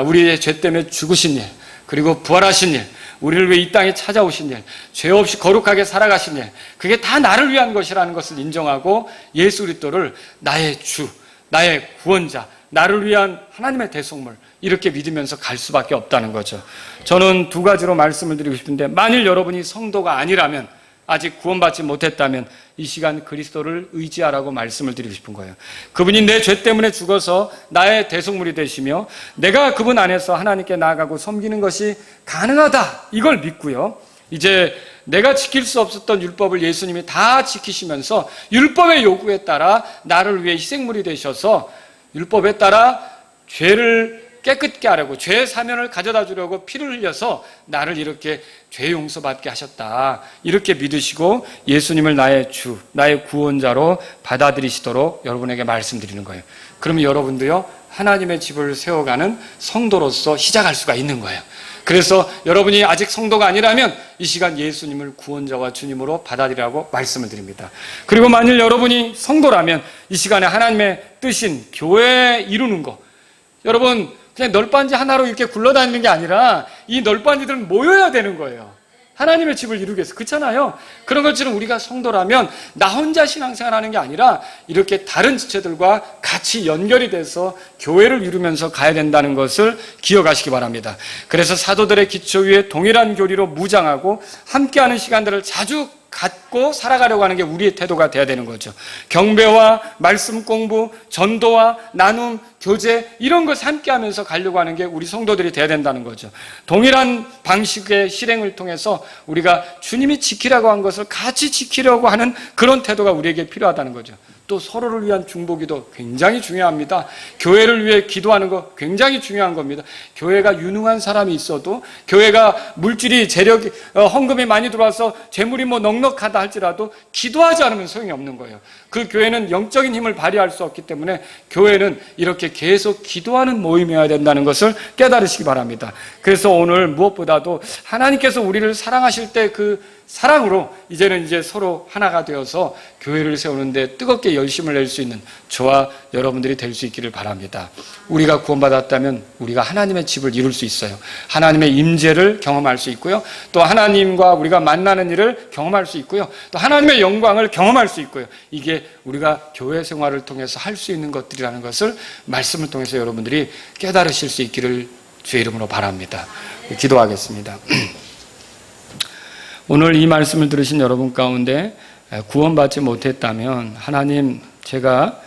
우리의 죄 때문에 죽으신 일, 그리고 부활하신 일, 우리를 위해 이 땅에 찾아오신 일, 죄 없이 거룩하게 살아가신 일, 그게 다 나를 위한 것이라는 것을 인정하고 예수 그리스도를 나의 주, 나의 구원자, 나를 위한 하나님의 대속물, 이렇게 믿으면서 갈 수밖에 없다는 거죠. 저는 두 가지로 말씀을 드리고 싶은데, 만일 여러분이 성도가 아니라면, 아직 구원받지 못했다면 이 시간 그리스도를 의지하라고 말씀을 드리고 싶은 거예요. 그분이 내 죄 때문에 죽어서 나의 대속물이 되시며 내가 그분 안에서 하나님께 나아가고 섬기는 것이 가능하다, 이걸 믿고요. 이제 내가 지킬 수 없었던 율법을 예수님이 다 지키시면서 율법의 요구에 따라 나를 위해 희생물이 되셔서 율법에 따라 죄를 깨끗게 하려고, 죄의 사면을 가져다 주려고 피를 흘려서 나를 이렇게 죄 용서받게 하셨다, 이렇게 믿으시고 예수님을 나의 주, 나의 구원자로 받아들이시도록 여러분에게 말씀드리는 거예요. 그러면 여러분도요, 하나님의 집을 세워가는 성도로서 시작할 수가 있는 거예요. 그래서 여러분이 아직 성도가 아니라면 이 시간 예수님을 구원자와 주님으로 받아들이라고 말씀을 드립니다. 그리고 만일 여러분이 성도라면 이 시간에 하나님의 뜻인 교회 이루는 거, 여러분 그냥 널빤지 하나로 이렇게 굴러다니는 게 아니라 이 널빤지들은 모여야 되는 거예요. 하나님의 집을 이루기 위해서. 그렇잖아요. 그런 것처럼 우리가 성도라면 나 혼자 신앙생활하는 게 아니라 이렇게 다른 지체들과 같이 연결이 돼서 교회를 이루면서 가야 된다는 것을 기억하시기 바랍니다. 그래서 사도들의 기초 위에 동일한 교리로 무장하고 함께하는 시간들을 자주 갖고 살아가려고 하는 게 우리의 태도가 돼야 되는 거죠. 경배와 말씀 공부, 전도와 나눔, 교제, 이런 것을 함께 하면서 가려고 하는 게 우리 성도들이 돼야 된다는 거죠. 동일한 방식의 실행을 통해서 우리가 주님이 지키라고 한 것을 같이 지키려고 하는 그런 태도가 우리에게 필요하다는 거죠. 또 서로를 위한 중보기도 굉장히 중요합니다. 교회를 위해 기도하는 거 굉장히 중요한 겁니다. 교회가 유능한 사람이 있어도, 교회가 물질이 재력이 헌금이 많이 들어와서 재물이 넉넉하다 할지라도 기도하지 않으면 소용이 없는 거예요. 그 교회는 영적인 힘을 발휘할 수 없기 때문에 교회는 이렇게 계속 기도하는 모임이어야 된다는 것을 깨달으시기 바랍니다. 그래서 오늘 무엇보다도 하나님께서 우리를 사랑하실 때 그 사랑으로 이제 서로 하나가 되어서 교회를 세우는데 뜨겁게 열심을 낼 수 있는 저와 여러분들이 될 수 있기를 바랍니다. 우리가 구원받았다면 우리가 하나님의 집을 이룰 수 있어요. 하나님의 임재를 경험할 수 있고요. 또 하나님과 우리가 만나는 일을 경험할 수 있고요. 또 하나님의 영광을 경험할 수 있고요. 이게 우리가 교회 생활을 통해서 할 수 있는 것들이라는 것을 말씀을 통해서 여러분들이 깨달으실 수 있기를 주의 이름으로 바랍니다. 기도하겠습니다. 오늘 이 말씀을 들으신 여러분 가운데 구원받지 못했다면, 하나님, 제가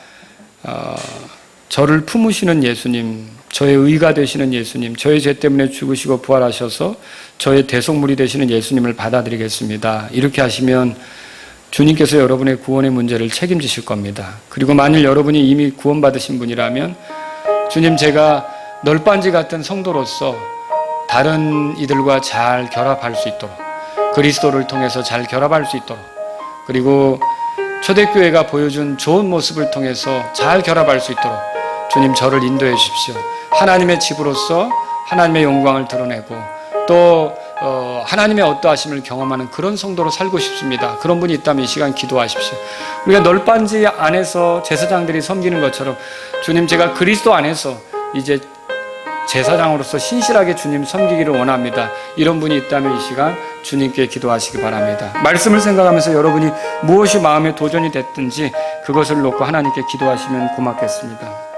저를 품으시는 예수님, 저의 의가 되시는 예수님, 저의 죄 때문에 죽으시고 부활하셔서 저의 대속물이 되시는 예수님을 받아들이겠습니다, 이렇게 하시면 주님께서 여러분의 구원의 문제를 책임지실 겁니다. 그리고 만일 여러분이 이미 구원받으신 분이라면, 주님, 제가 널빤지 같은 성도로서 다른 이들과 잘 결합할 수 있도록, 그리스도를 통해서 잘 결합할 수 있도록, 그리고 초대교회가 보여준 좋은 모습을 통해서 잘 결합할 수 있도록 주님 저를 인도해 주십시오. 하나님의 집으로서 하나님의 영광을 드러내고 또 하나님의 어떠하심을 경험하는 그런 성도로 살고 싶습니다. 그런 분이 있다면 이 시간 기도하십시오. 우리가 널빤지 안에서 제사장들이 섬기는 것처럼 주님, 제가 그리스도 안에서 이제 제사장으로서 신실하게 주님 섬기기를 원합니다. 이런 분이 있다면 이 시간 주님께 기도하시기 바랍니다. 말씀을 생각하면서 여러분이 무엇이 마음에 도전이 됐든지 그것을 놓고 하나님께 기도하시면 고맙겠습니다.